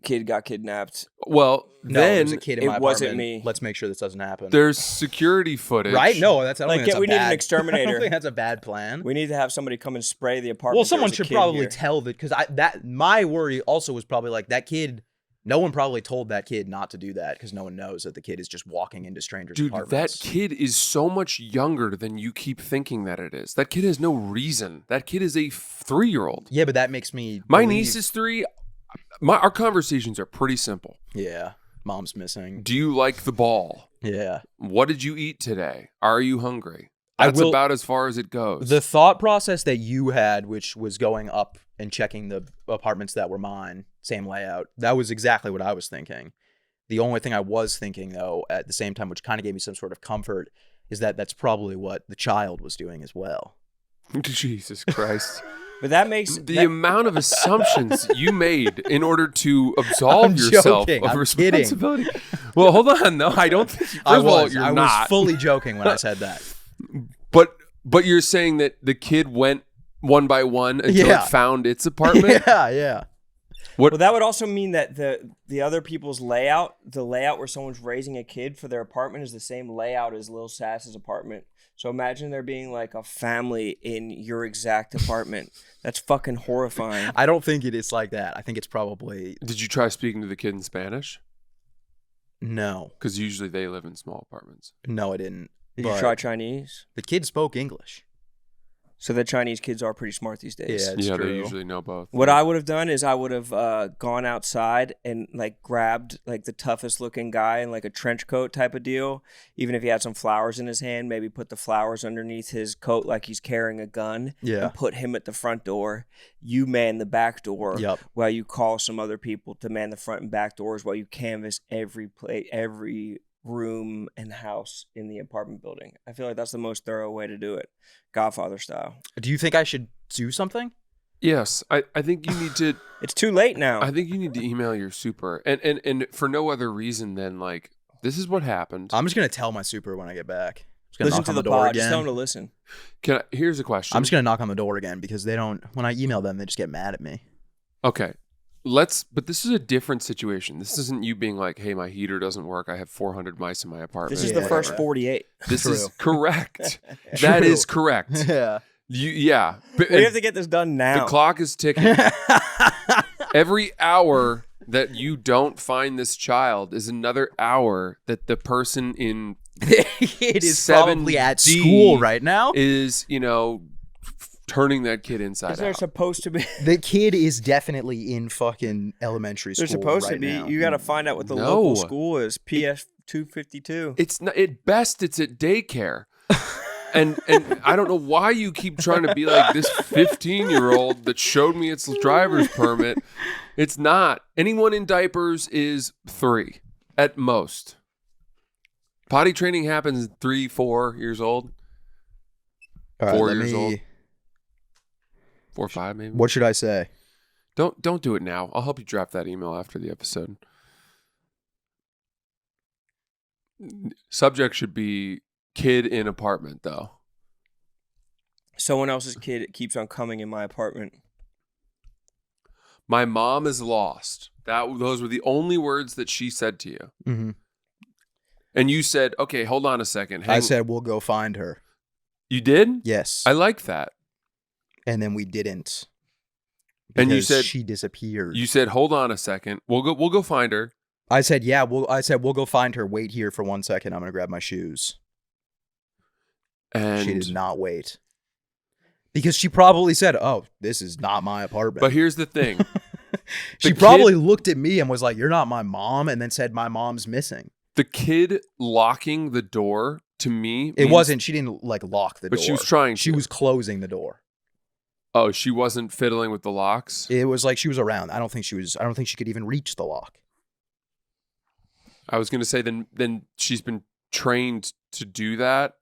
kid got kidnapped. Well, No, there's then a kid in it my wasn't apartment. me. Let's make sure this doesn't happen. there's security footage. Right? No, I don't Like, think that's we a need an bad. I exterminator. don't think that's a bad plan. We need to have somebody come and spray the apartment. Well, someone There's a should kid probably here. tell that because my worry also was probably like that kid. No one probably told that kid not to do that because no one knows that the kid is just walking into strangers' Dude, apartments. that kid is so much younger than you keep thinking that it is. That kid has no reason. That kid is a 3-year-old. Yeah, but that makes me. My believe- niece is 3. Our conversations are pretty simple. Yeah, mom's missing. Do you like the ball? Yeah. What did you eat today? Are you hungry? I That's will- about as far as it goes. The thought process that you had, which was going up and checking the apartments that were mine, same layout, that was exactly what I was thinking. The only thing I was thinking, though, at the same time, which kind of gave me some sort of comfort, is that that's probably what the child was doing as well. Jesus Christ. But that makes The amount of assumptions you made in order to absolve I'm yourself joking. of I'm responsibility. Well, hold on. No, I don't think. First I of all, was. you're I not. was fully joking when I said that. But you're saying that the kid went one by one until Yeah. it found its apartment? Yeah. Well, that would also mean that the other people's layout, the layout where someone's raising a kid for their apartment, is the same layout as Lil Sass's apartment. So imagine there being like a family in your exact apartment. That's fucking horrifying. I don't think it is like that. I think it's probably Did you try speaking to the kid in Spanish? no. Because usually they live in small apartments. No, I didn't. Did you But try Chinese? The kid spoke English. So the Chinese kids are pretty smart these days. Yeah, it's Yeah, true. they usually know both. What I would have done is I would have gone outside and like grabbed like the toughest looking guy in like a trench coat type of deal. Even if he had some flowers in his hand, maybe put the flowers underneath his coat like he's carrying a gun. Yeah. And put him at the front door. You man the back door. Yep. While you call some other people to man the front and back doors while you canvass every room and house in the apartment building. I feel like that's the most thorough way to do it. Godfather style. Do you think I should do something? Yes, I think you need to. It's too late now. I think you need to email your super, and for no other reason than like this is what happened. I'm just gonna tell my super when I get back. Just gonna Listen knock to on the door pod. Just tell again. them to listen. Here's a question. I'm just gonna knock on the door again because they don't. When I email them, they just get mad at me. Okay. But this is a different situation. This isn't you being like, hey, my heater doesn't work. I have 400 mice in my apartment. This is Yeah, the first yeah. 48. This is True. correct. That True. is correct. Yeah. Yeah. But, We have to get this done the now. clock is ticking. Every hour that you don't find this child is another hour that the person in It is probably at 7D school right now. is, turning that kid inside Is there out. supposed to be? The kid is definitely in fucking elementary school. There's supposed to right be. now. You got to find out what the No. local school is. PS 252. It's not at best it's at daycare. And I don't know why you keep trying to be like this 15-year-old that showed me its driver's permit. It's not. Anyone in diapers is 3 at most. Potty training happens at 3, 4 years old. All right, 4 let years me- old. 4 or 5 maybe. What should I say? Don't do it now. I'll help you draft that email after the episode. Subject should be kid in apartment though. Someone else's kid keeps on coming in my apartment. My mom is lost. Those were the only words that she said to you. Mm-hmm. And you said, okay, hold on a second. I said we'll go find her. You did? Yes. I like that. And then we didn't. And you Because said- she disappeared. You said, hold on a second. We'll go find her. I said, yeah. We'll go find her. Wait here for 1 second. I'm gonna grab my shoes. And She did not wait. Because she probably said, "Oh, this is not my apartment." But here's the thing. She probably looked at me and was like, "You're not my mom," and then said, "My mom's missing." The kid locking the door to me. It wasn't. She didn't like lock the door. But she was trying. She was closing the door. Oh, she wasn't fiddling with the locks? It was like she was around. I don't think she could even reach the lock. I was going to say then she's been trained to do that,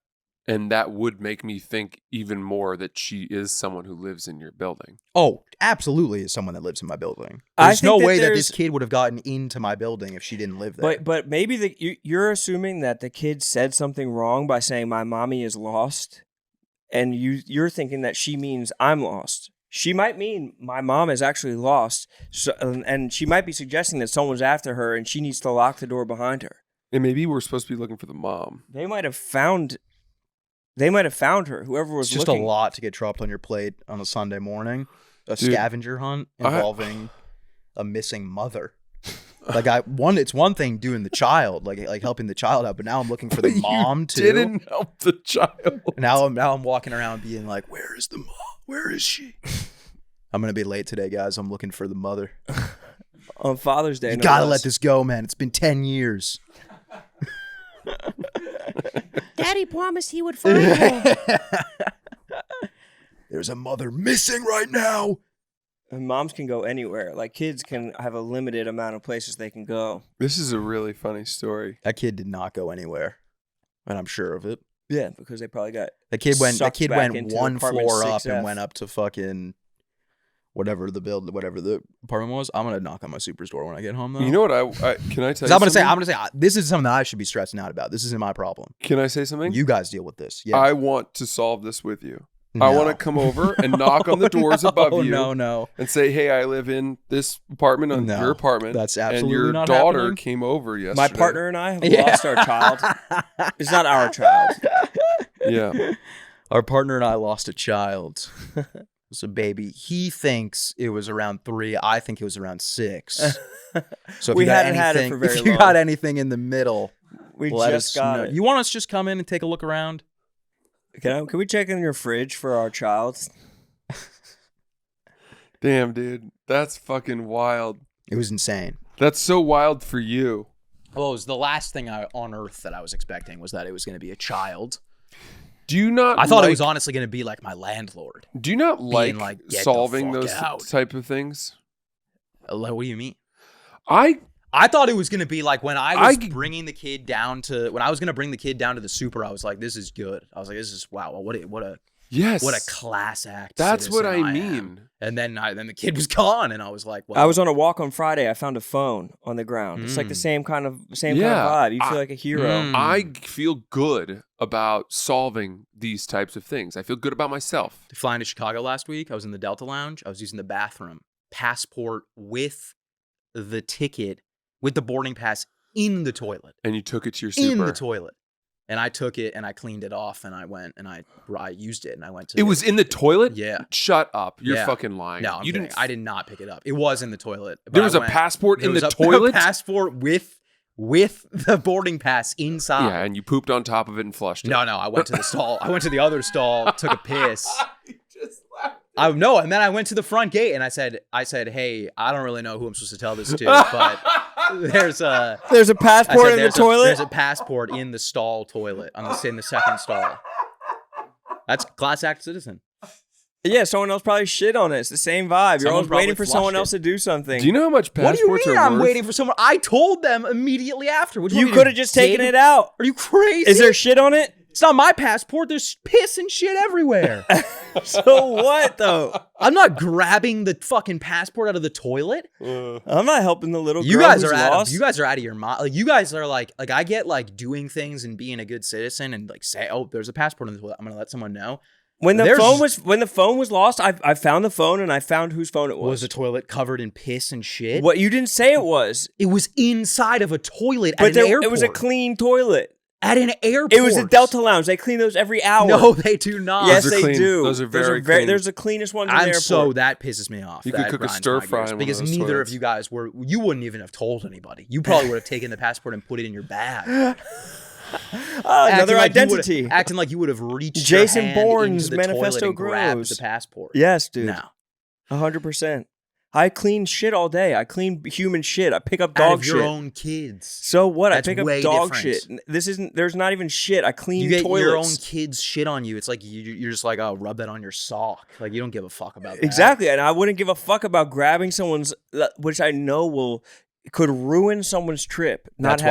and that would make me think even more that she is someone who lives in your building. Oh, absolutely is someone that lives in my building. I There's think no that way that there's- this kid would have gotten into my building if she didn't live there. But maybe you're assuming that the kid said something wrong by saying my mommy is lost, and you're thinking that she means I'm lost. She might mean my mom is actually lost, and she might be suggesting that someone's after her and she needs to lock the door behind her. And maybe we're supposed to be looking for the mom. They might have found her. Whoever was it's just looking. a lot to get dropped on your plate on a Sunday morning. A Dude, scavenger hunt involving a missing mother. Like it's one thing doing the child, like helping the child out, but now I'm looking for the mom too. Didn't help the child. Now I'm walking around being like, "Where is the mom? Where is she?" I'm gonna be late today, guys. I'm looking for the mother. On Father's Day. You no gotta less. let this go, man. It's been 10 years. Daddy promised he would find her. There's a mother missing right now. And moms can go anywhere. Like kids can have a limited amount of places they can go. This is a really funny story. That kid did not go anywhere, and I'm sure of it. Yeah, because they probably got. The kid went sucked back went into one apartment floor up 6F. and went up to fucking whatever the apartment was. I'm gonna knock on my super's door when I get home though. You know what I can I tell you? I'm gonna something? say this is something that I should be stressing out about. This isn't my problem. Can I say something? You guys deal with this. Yeah. I want to solve this with you. No. I want to come over and knock on the doors above you No. and say, "Hey, I live in this apartment on No, your apartment." that's and absolutely your not daughter happening. came over yesterday. My partner and I have lost our child. It's not our child. Yeah. Our partner and I lost a child. It was a baby. He thinks it was around 3. I think it was around 6. So if We you got hadn't had it anything, for very if you long. got anything in the middle, We let just us got know. it. You want us to just come in and take a look around? Can we check in your fridge for our child? Damn, dude. That's fucking wild. It was insane. That's so wild for you. Well, it was the last thing on earth that I was expecting was that it was going to be a child. Do you not I thought it like- was honestly going to be like my landlord. Do you not like, like, "Get the solving fuck those out." type of things? What do you mean? I thought it was going to be like when I was I- bringing the kid down to when I was going to bring the kid down to the super. I was like, "This is good." I was like, "This is wow. What a yes. class act." That's what citizen I am." mean. And then the kid was gone, and I was like, well, I was on a walk on Friday. I found a phone on the ground. It's like the same kind of Yeah, vibe. You feel like a hero. I feel good about solving these types of things. I feel good about myself. flying to Chicago last week. I was in the Delta Lounge. I was using the bathroom. Passport with the ticket, with the boarding pass in the toilet. And you took it to your super. In the toilet. And I took it and I cleaned it off and I went and I used it and I went to It was in the toilet? Yeah. Shut up. You're Yeah. fucking lying. No, I'm you kidding. didn't I did not pick it up. It was in the toilet. but There I was a went- passport there in was the a toilet? passport with the boarding pass inside. Yeah, and you pooped on top of it and flushed it. No, I went to the stall. I went to the other stall, took a piss. You just laughed. No, and then I went to the front gate and I said, "Hey, I don't really know who I'm supposed to tell this to, but there's a There's a I passport said, in the there's toilet. a passport in the stall toilet in the second stall." That's class act citizen. Yeah, someone else probably shit on it. It's the same vibe. You're Someone always waiting probably for someone flushed else to do something. Do you know how much What do you passports mean? are I'm worth? waiting for someone. I told them immediately after. What do You want me could to have just taken dig? it out. Are you crazy? Is there shit on it? It's not my passport. There's piss and shit everywhere. So what though? I'm not grabbing the fucking passport out of the toilet. I'm not helping the little girl You guys who's are out. lost. You guys are out of your mind. Like you guys are like I get like doing things and being a good citizen and like say, "Oh, there's a passport in the toilet. I'm gonna let someone know." when the there's- phone was lost, I found the phone and I found whose phone it was. Was the toilet covered in piss and shit? What you didn't say it was. It was inside of a toilet But at an airport. it was a clean toilet. At an airport. It was a Delta Lounge. They clean those every hour. No, they do not. Yes, Those are they clean. do. Those are very clean. There's the cleanest ones in the I'm airport. so that pisses me off. You could That cook a grinds stir my fry gears, in one of because those neither toilets. of you guys were. You wouldn't even have told anybody. You probably would have taken the passport and put it in your bag. Another Acting like you identity. would've- acting like you would have reached Jason your hand Bourne's into the toilet manifesto and grabbed grows. the passport. Yes, dude. No. 100%. I clean shit all day. I clean human shit. I pick up Out dog of shit. your own kids. So what? That's I pick up way dog different. shit. This isn't. There's not even shit. I clean You get toilets. your own kids shit on you. It's like you're just like, oh, rub that on your sock. Like you don't give a fuck about that. Exactly, and I wouldn't give a fuck about grabbing someone's, which I know could ruin someone's trip. That's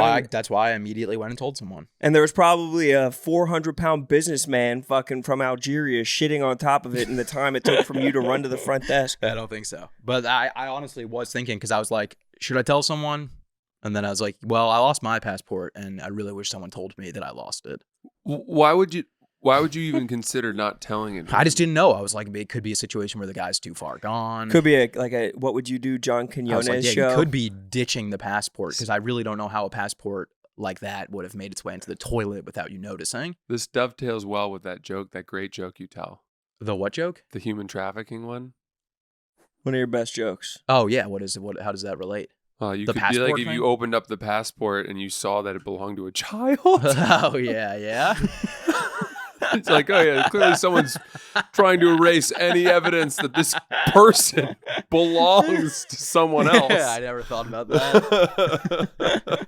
why I immediately went and told someone. And there was probably a 400-pound businessman fucking from Algeria shitting on top of it in the time it took from you to run to the front desk. I don't think so. But I honestly was thinking, because I was like, should I tell someone? And then I was like, well, I lost my passport, and I really wish someone told me that I lost it. Why would you even consider not telling it? I just didn't know. I was like, it could be a situation where the guy's too far gone. Could be a what would you do, John I was Quinones like, yeah, show? you could be ditching the passport, because I really don't know how a passport like that would have made its way into the toilet without you noticing. This dovetails well with that joke, that great joke you tell. The what joke? The human trafficking one. One of your best jokes. Oh yeah, what is it? How does that relate? You The could be like passport if thing? you opened up the passport and you saw that it belonged to a child. Oh yeah. It's like, oh yeah, clearly someone's trying to erase any evidence that this person belongs to someone else. Yeah, I never thought about that.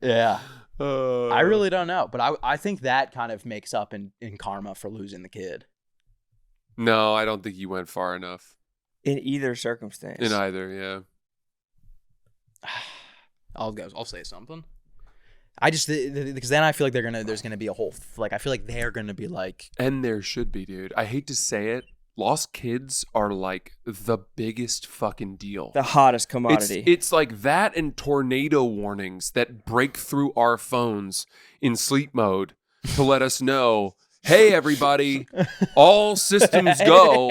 Yeah. I really don't know, but I think that kind of makes up in karma for losing the kid. No, I don't think you went far enough. In either circumstance. In either, yeah. I'll say something. I just because then I feel like there's gonna be a whole I feel like they're gonna be like, And there should be, dude. I hate to say it. Lost kids are like the biggest fucking deal. The hottest commodity. It's like that and tornado warnings that break through our phones in sleep mode to let us know, hey, everybody, all systems go.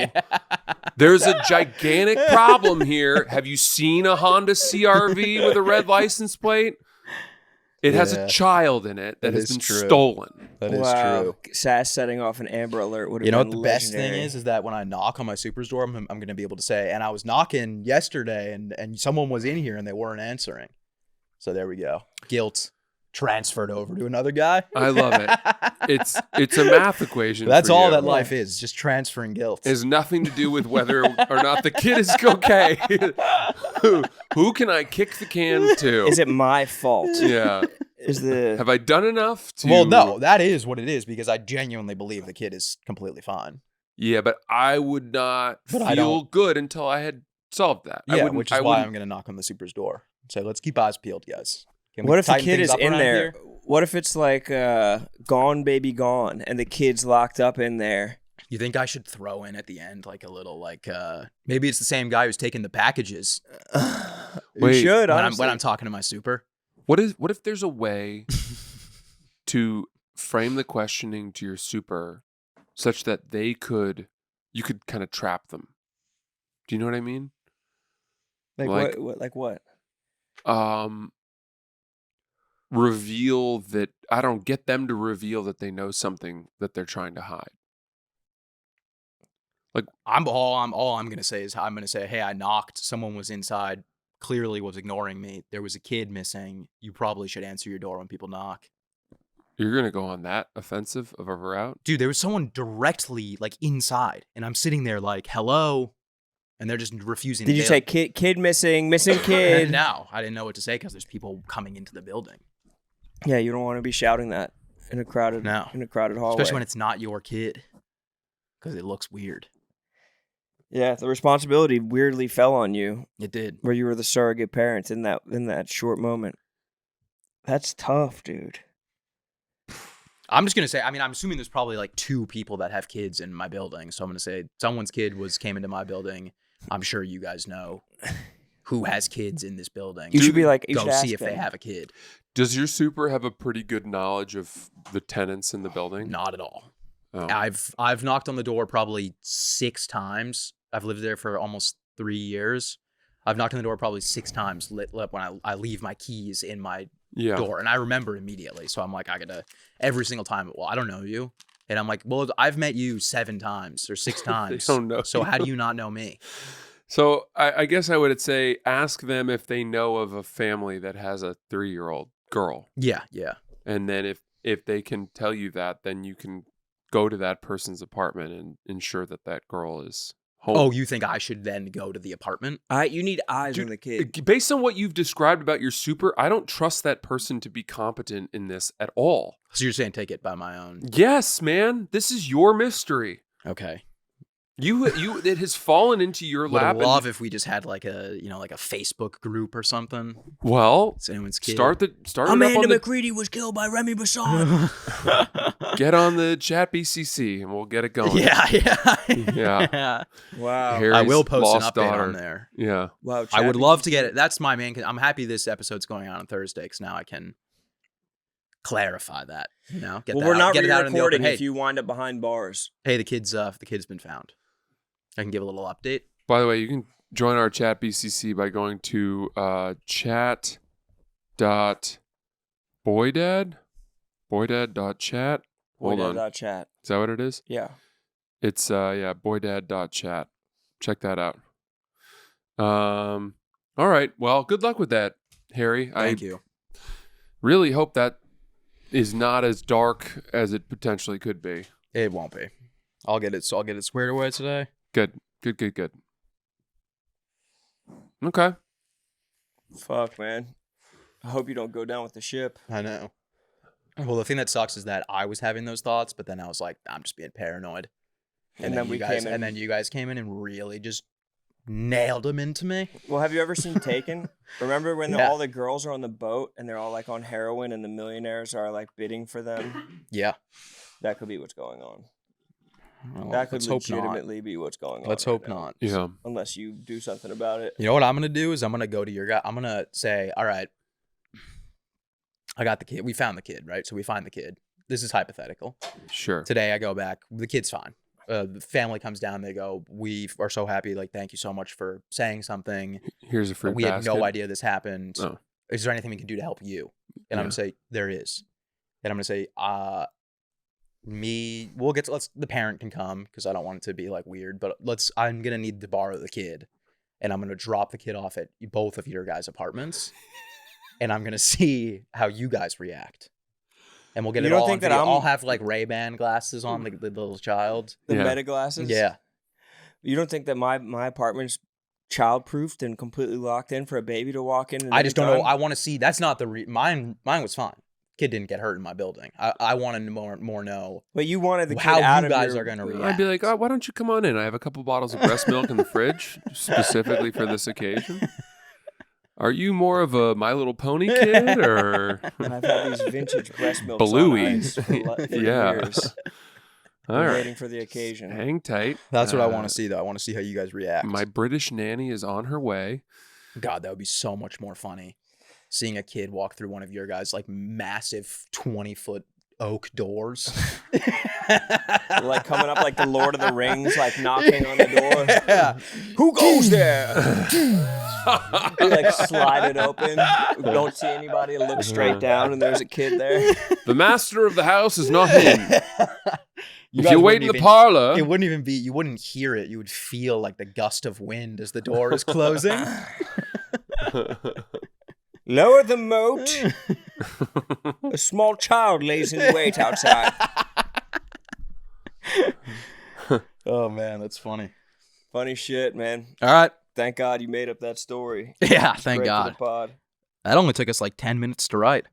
There's a gigantic problem here. Have you seen a Honda CRV with a red license plate? It has a child in it that has been stolen. That is wow. Sass setting off an Amber Alert would have been You know what the best legendary. thing is that when I knock on my super's door, I'm going to be able to say, and I was knocking yesterday and someone was in here and they weren't answering. So there we go. Guilt transferred over to another guy. I love it. It's a math equation. That's for all you. that life is, just transferring guilt. It has nothing to do with whether or not the kid is okay. Who can I kick the can to? Is it my fault? Yeah. Have I done enough to? Well, no, that is what it is, because I genuinely believe the kid is completely fine. Yeah, but I would not But I feel don't- good until I had solved that. Yeah, which is why I'm going to knock on the super's door and say, let's keep eyes peeled, guys. Can we What if the tighten kid things is up in around there? here? What if it's like Gone Baby Gone and the kid's locked up in there? You think I should throw in at the end like a little maybe it's the same guy who's taking the packages You should, when honestly. I'm talking to my super? What if there's a way to frame the questioning to your super such that you could kind of trap them? Do you know what I mean? Like what? Like what? Reveal that I don't get them to reveal that they know something that they're trying to hide. Like all I'm gonna say is I'm gonna say, hey, I knocked. Someone was inside. Clearly was ignoring me. There was a kid missing. You probably should answer your door when people knock. you're gonna go on that offensive of a route? Dude, there was someone directly like inside, and I'm sitting there like, hello, and they're just refusing. Did you say kid missing kid? No, I didn't know what to say because there's people coming into the building. Yeah, you don't want to be shouting that in a crowded hallway. Especially when it's not your kid, because it looks weird. Yeah, the responsibility weirdly fell on you. It did. Where you were the surrogate parent in that short moment. That's tough, dude. I'm just gonna say, I'm assuming there's probably like 2 people that have kids in my building, so I'm gonna say someone's kid came into my building. I'm sure you guys know who has kids in this building. You should be like, you go should see ask if they them. have a kid. Does your super have a pretty good knowledge of the tenants in the building? Not at all. Oh. I've knocked on the door probably 6 times. I've lived there for almost 3 years. I've knocked on the door probably 6 times when I leave my keys in my door, and I remember immediately. So I'm like, I gotta every single time. Well, I don't know you, and I'm like, well, I've met you 7 times or 6 times. They don't know So you. how do you not know me? So I guess I would say ask them if they know of a family that has a 3-year-old girl. Yeah. And then if they can tell you that, then you can go to that person's apartment and ensure that girl is home. Oh, you think I should then go to the apartment? You need eyes Dude, on the kid. based on what you've described about your super, I don't trust that person to be competent in this at all. So you're saying take it by my own? Yes, man. This is your mystery. Okay. It has fallen into your Would lap. love if we just had like a Facebook group or something. Well, It's anyone's kid. start it up on Amanda the, McCready was killed by Remy Bassan. get on the chat BCC and we'll get it going. Yeah. Yeah. Wow. Harry's I will post an lost update daughter. on there. Yeah. Wow. I would Chappie. love to get it. That's my main. I'm happy this episode's going on Thursday because now I can clarify that. Get Well, that we're out, not get it out in the open. re-recording Hey, if you wind up behind bars. the kid's been found. I can give a little update. By the way, you can join our chat BCC by going to chat.boydad. Boydad.chat. Hold on. Chat. Is that what it is? Yeah. It's boydad.chat. Check that out. All right. Well, good luck with that, Harry. Thank you. Really hope that is not as dark as it potentially could be. It won't be. I'll get it squared away today. Good. Okay. Fuck, man. I hope you don't go down with the ship. I know. Well, the thing that sucks is that I was having those thoughts, but then I was like, I'm just being paranoid. And then we came in. And then you guys came in and really just nailed them into me. Well, have you ever seen Taken? Remember when Yeah. all the girls are on the boat and they're all like on heroin and the millionaires are like bidding for them? Yeah. That could be what's going on. Well, That could let's hope not. legitimately be what's going on. Let's right hope now. not. Yeah. Unless you do something about it. You know what I'm gonna do is I'm gonna go to your guy. I'm gonna say, all right, I got the kid. We found the kid, right? So we find the kid. This is hypothetical. Sure. Today I go back. The kid's fine. The family comes down. They go, we are so happy. Like, thank you so much for saying something. Here's a free We basket. had no idea this happened. Oh. Is there anything we can do to help you? And I'm Yeah. gonna say there is. And I'm gonna say, the parent can come because I don't want it to be like weird, but I'm gonna need to borrow the kid, and I'm gonna drop the kid off at both of your guys' apartments, and I'm gonna see how you guys react, and we'll get You it don't all. think on that video. I'm- I'll have like Ray-Ban glasses on, like the little child. The Yeah. meta glasses? Yeah, You don't think that my apartment's child-proofed and completely locked in for a baby to walk in? I just don't know. I want to see. That's not the mine. Mine was fine. Kid didn't get hurt in my building. I want to more know But you wanted the kid how out you of guys your- are gonna react. I'd be like, oh, why don't you come on in? I have a couple bottles of breast milk in the fridge specifically for this occasion. Are you more of a My Little Pony kid or And I've had these vintage breast milks Bluey? on ice for Yeah. years. All I'm right. waiting for the occasion. Hang tight. That's what I Uh, want to see, though. I want to see how you guys react. My British nanny is on her way. God, that would be so much more funny. Seeing a kid walk through one of your guys' like massive 20-foot oak doors. Like coming up like the Lord of the Rings, like knocking on the door. Yeah. Who goes there? You like slide it open. Don't see anybody. Look straight down, and there's a kid there. The master of the house is not in. If guys you wait in wouldn't the even- parlor, It wouldn't even be, you wouldn't hear it. You would feel like the gust of wind as the door is closing. Lower the moat. A small child lays in wait outside. Oh, man, that's funny. Funny shit, man. All right. Thank God you made up that story. Yeah, thank Great for God. the pod. That only took us like 10 minutes to write.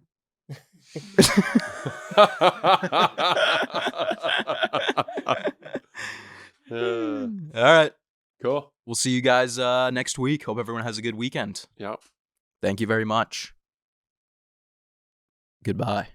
All right. Cool. We'll see you guys next week. Hope everyone has a good weekend. Yep. Thank you very much. Goodbye.